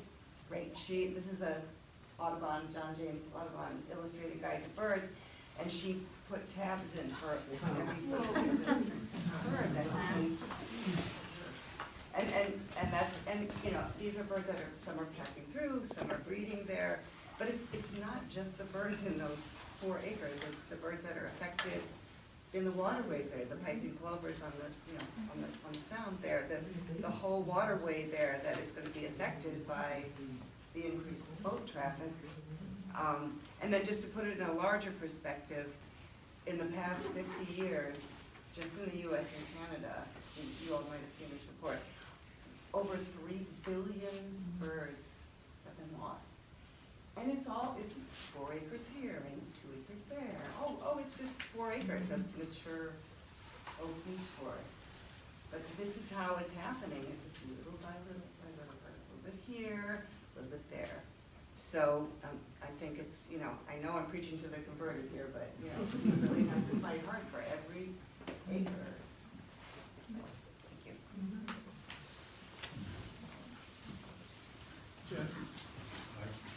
great. This is a Audubon, John James Audubon Illustrated Guide to Birds, and she put tabs in for every species of bird that he and you know, these are birds that are, some are passing through, some are breeding there, but it's not just the birds in those 4 acres, it's the birds that are affected in the waterways there, the piping plovers on the, you know, on the sound there, the whole waterway there that is gonna be affected by the increased boat traffic. And then just to put it in a larger perspective, in the past 50 years, just in the US and Canada, you all might have seen this report, over 3 billion birds have been lost. And it's just 4 acres here and 2 acres there. Oh, it's just 4 acres of mature oak beech forest. But this is how it's happening. It's just little by little by little, a little bit here, a little bit there. So I think it's, you know, I know I'm preaching to the converted here, but, you know, we really have to fight hard for every acre. So, thank you.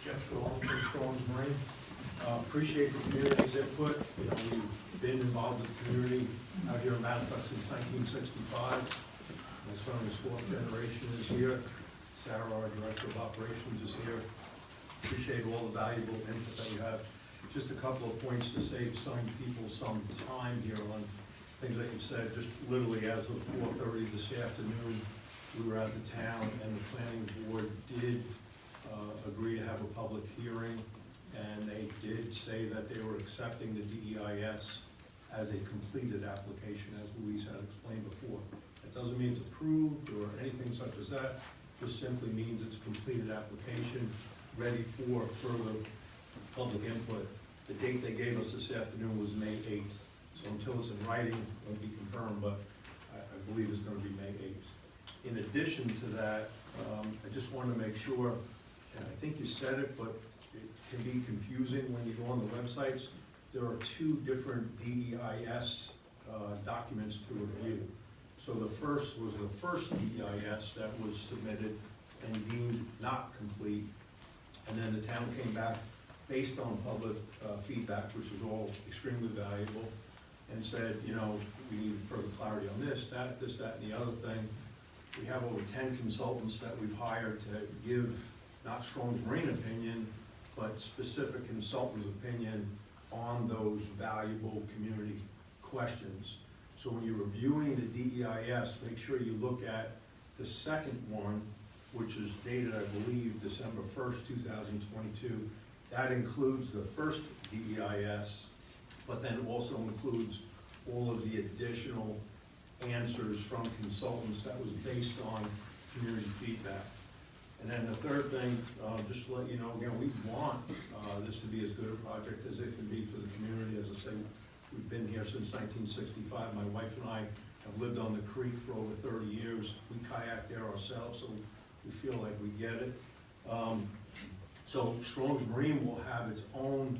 Jeff Strong, from Strong's Marine. Appreciate the community's input. You know, we've been involved with the community out here in Mattituck since 1965. My son, the 4th generation, is here. Sarah, our Director of Operations, is here. Appreciate all the valuable input that you have. Just a couple of points to save some people some time here on things that you said. Just literally as of 4:30 this afternoon, we were at the town and the planning board did agree to have a public hearing, and they did say that they were accepting the DEIS as a completed application, as Louise had explained before. That doesn't mean it's approved or anything such as that, just simply means it's a completed application, ready for further public input. The date they gave us this afternoon was May 8th, so until it's in writing, it'll be confirmed, but I believe it's gonna be May 8th. In addition to that, I just wanted to make sure, and I think you said it, but it can be confusing when you go on the websites. There are 2 different DEIS documents to review. So the first was the first DEIS that was submitted and deemed not complete. And then the town came back based on public feedback, which was all extremely valuable, and said, you know, we need further clarity on this, that, and the other thing. We have over 10 consultants that we've hired to give not Strong's Marine opinion, but specific consultants' opinion on those valuable community questions. So when you're reviewing the DEIS, make sure you look at the second one, which is dated, I believe, December 1st, 2022. That includes the first DEIS, but then also includes all of the additional answers from consultants that was based on community feedback. And then the third thing, just to let you know, again, we want this to be as good a project as it can be for the community. As I say, we've been here since 1965. My wife and I have lived on the creek for over 30 years. We kayak there ourselves, so we feel like we get it. So Strong's Marine will have its own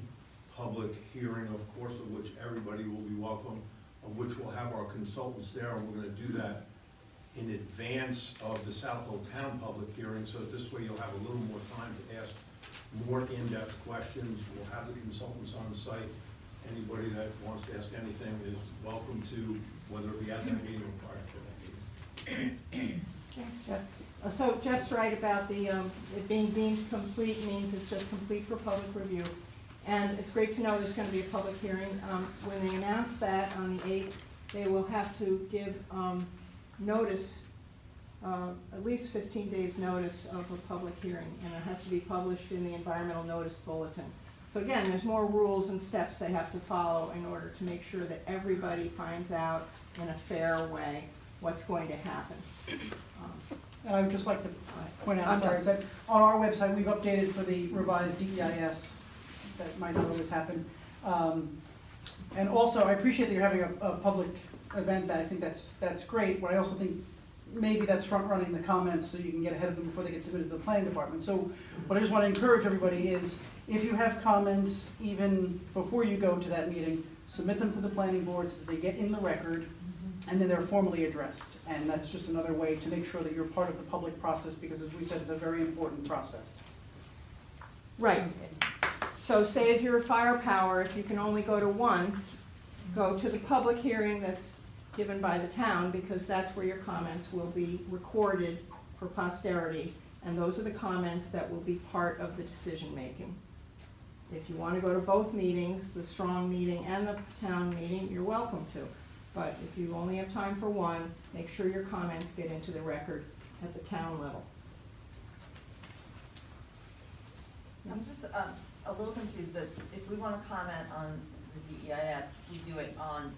public hearing, of course, of which everybody will be welcome, of which we'll have our consultants there, and we're gonna do that in advance of the South Old Town public hearing, so that this way you'll have a little more time to ask more in-depth questions. We'll have the consultants on the site. Anybody that wants to ask anything is welcome to, whether it be at that meeting or prior to that meeting. Thanks, Jeff. So Jeff's right about the, it being deemed complete means it's just complete for public review. And it's great to know there's gonna be a public hearing. When they announce that on the 8th, they will have to give notice, at least 15 days notice of a public hearing, and it has to be published in the environmental notice bulletin. So again, there's more rules and steps they have to follow in order to make sure that everybody finds out in a fair way what's going to happen. And I would just like to point out, sorry, is that on our website, we've updated for the revised DEIS. That might not always happen. And also, I appreciate that you're having a public event. That I think that's great. But I also think maybe that's front running the comments so you can get ahead of them before they get submitted to the planning department. So what I just want to encourage everybody is, if you have comments even before you go to that meeting, submit them to the planning board so that they get in the record, and then they're formally addressed. And that's just another way to make sure that you're part of the public process, because as we said, it's a very important process. Right. So save your firepower. If you can only go to one, go to the public hearing that's given by the town, because that's where your comments will be recorded for posterity, and those are the comments that will be part of the decision-making. If you want to go to both meetings, the Strong meeting and the town meeting, you're welcome to. But if you only have time for one, make sure your comments get into the record at the town level. I'm just a little confused that if we want to comment on the DEIS, we do it on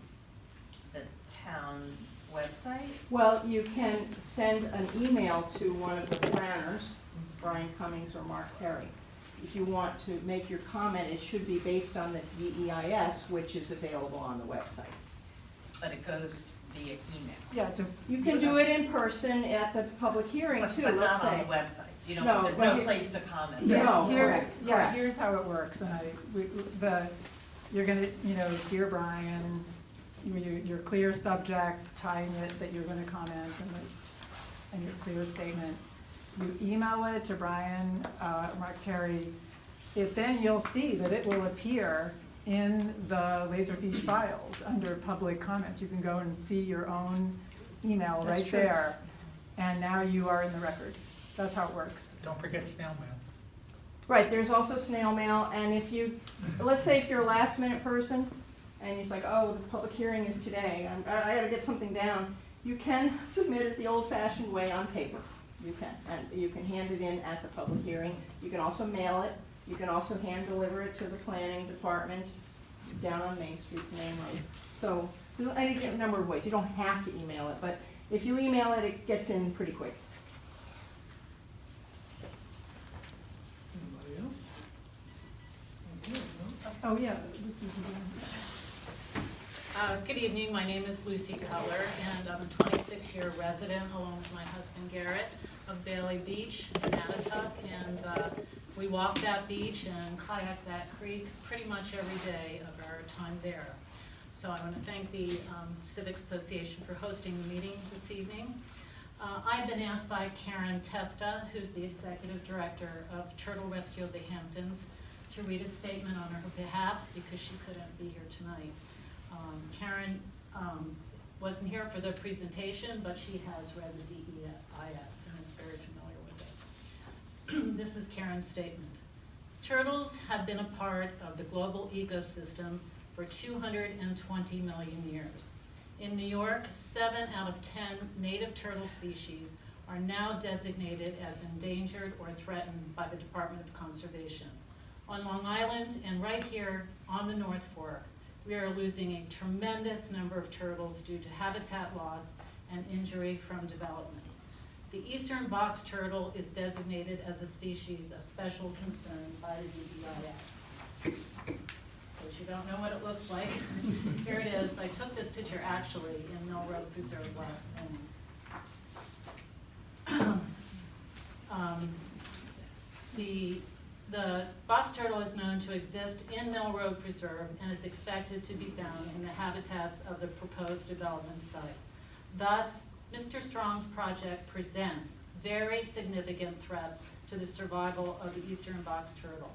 the town website? Well, you can send an email to one of the planners, Brian Cummings or Mark Terry. If you want to make your comment, it should be based on the DEIS, which is available on the website. But it goes via email? Yeah, just. You can do it in person at the public hearing too, But let's not on say. the website? You don't, No, there's but no here- place to comment? No, Here, correct, yeah, correct. here's how it works, and you're gonna, dear Brian, your clear subject, tying it that you're gonna comment, and your clear statement. You email it to Brian, Mark Terry, then you'll see that it will appear in the Laserfish files under public comments. You can go and see your own email That's right true. there, and now you are in the record. That's how it works. Don't forget snail mail. Right, there's also snail mail, and if you, let's say if you're a last minute person, and you're like, oh, the public hearing is today, I gotta get something down, you can submit it the old fashioned way on paper. You can, and you can hand it in at the public hearing. You can also mail it. You can also hand deliver it to the planning department down on Main Street, Main Road. So there's a number of ways. You don't have to email it, but if you email it, it gets in pretty quick. Oh, yeah. Good evening, my name is Lucy Cutler, and I'm a 26-year resident, along with my husband Garrett, of Bailey Beach in Mattituck, and we walk that beach and kayak that creek pretty much every day of our time there. So I want to thank the Civic Association for hosting the meeting this evening. I've been asked by Karen Testa, who's the Executive Director of Turtle Rescue of the Hamptons, to read a statement on her behalf because she couldn't be here tonight. Karen wasn't here for the presentation, but she has read the DEIS and is very familiar with it. This is Karen's statement. Turtles have been a part of the global ecosystem for 220 million years. In New York, 7 out of 10 native turtle species are now designated as endangered or threatened by the Department of Conservation. On Long Island and right here on the North Fork, we are losing a tremendous number of turtles due to habitat loss and injury from development. The eastern box turtle is designated as a species of special concern by the DEIS. So if you don't know what it looks like, here it is. I took this picture actually in Mill Road Preserve last May. The box turtle is known to exist in Mill Road Preserve and is expected to be found in the habitats of the proposed development site. Thus, Mr. Strong's project presents very significant threats to the survival of the eastern box turtle.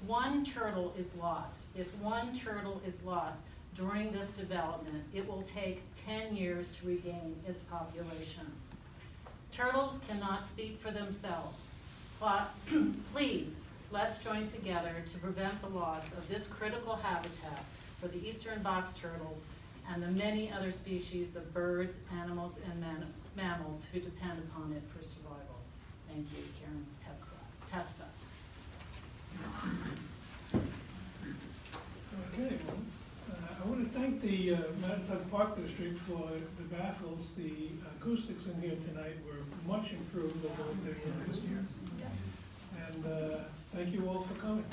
One turtle is lost. If one turtle is lost during this development, it will take 10 years to regain its population. Turtles cannot speak for themselves. But please, let's join together to prevent the loss of this critical habitat for the eastern box turtles and the many other species of birds, animals, and mammals who depend upon it for survival. Thank you, Karen Testa. Okay, well, I want to thank the Mattituck Park District for the baffles. The acoustics in here tonight were much improved over what they were last year. And thank you all for coming.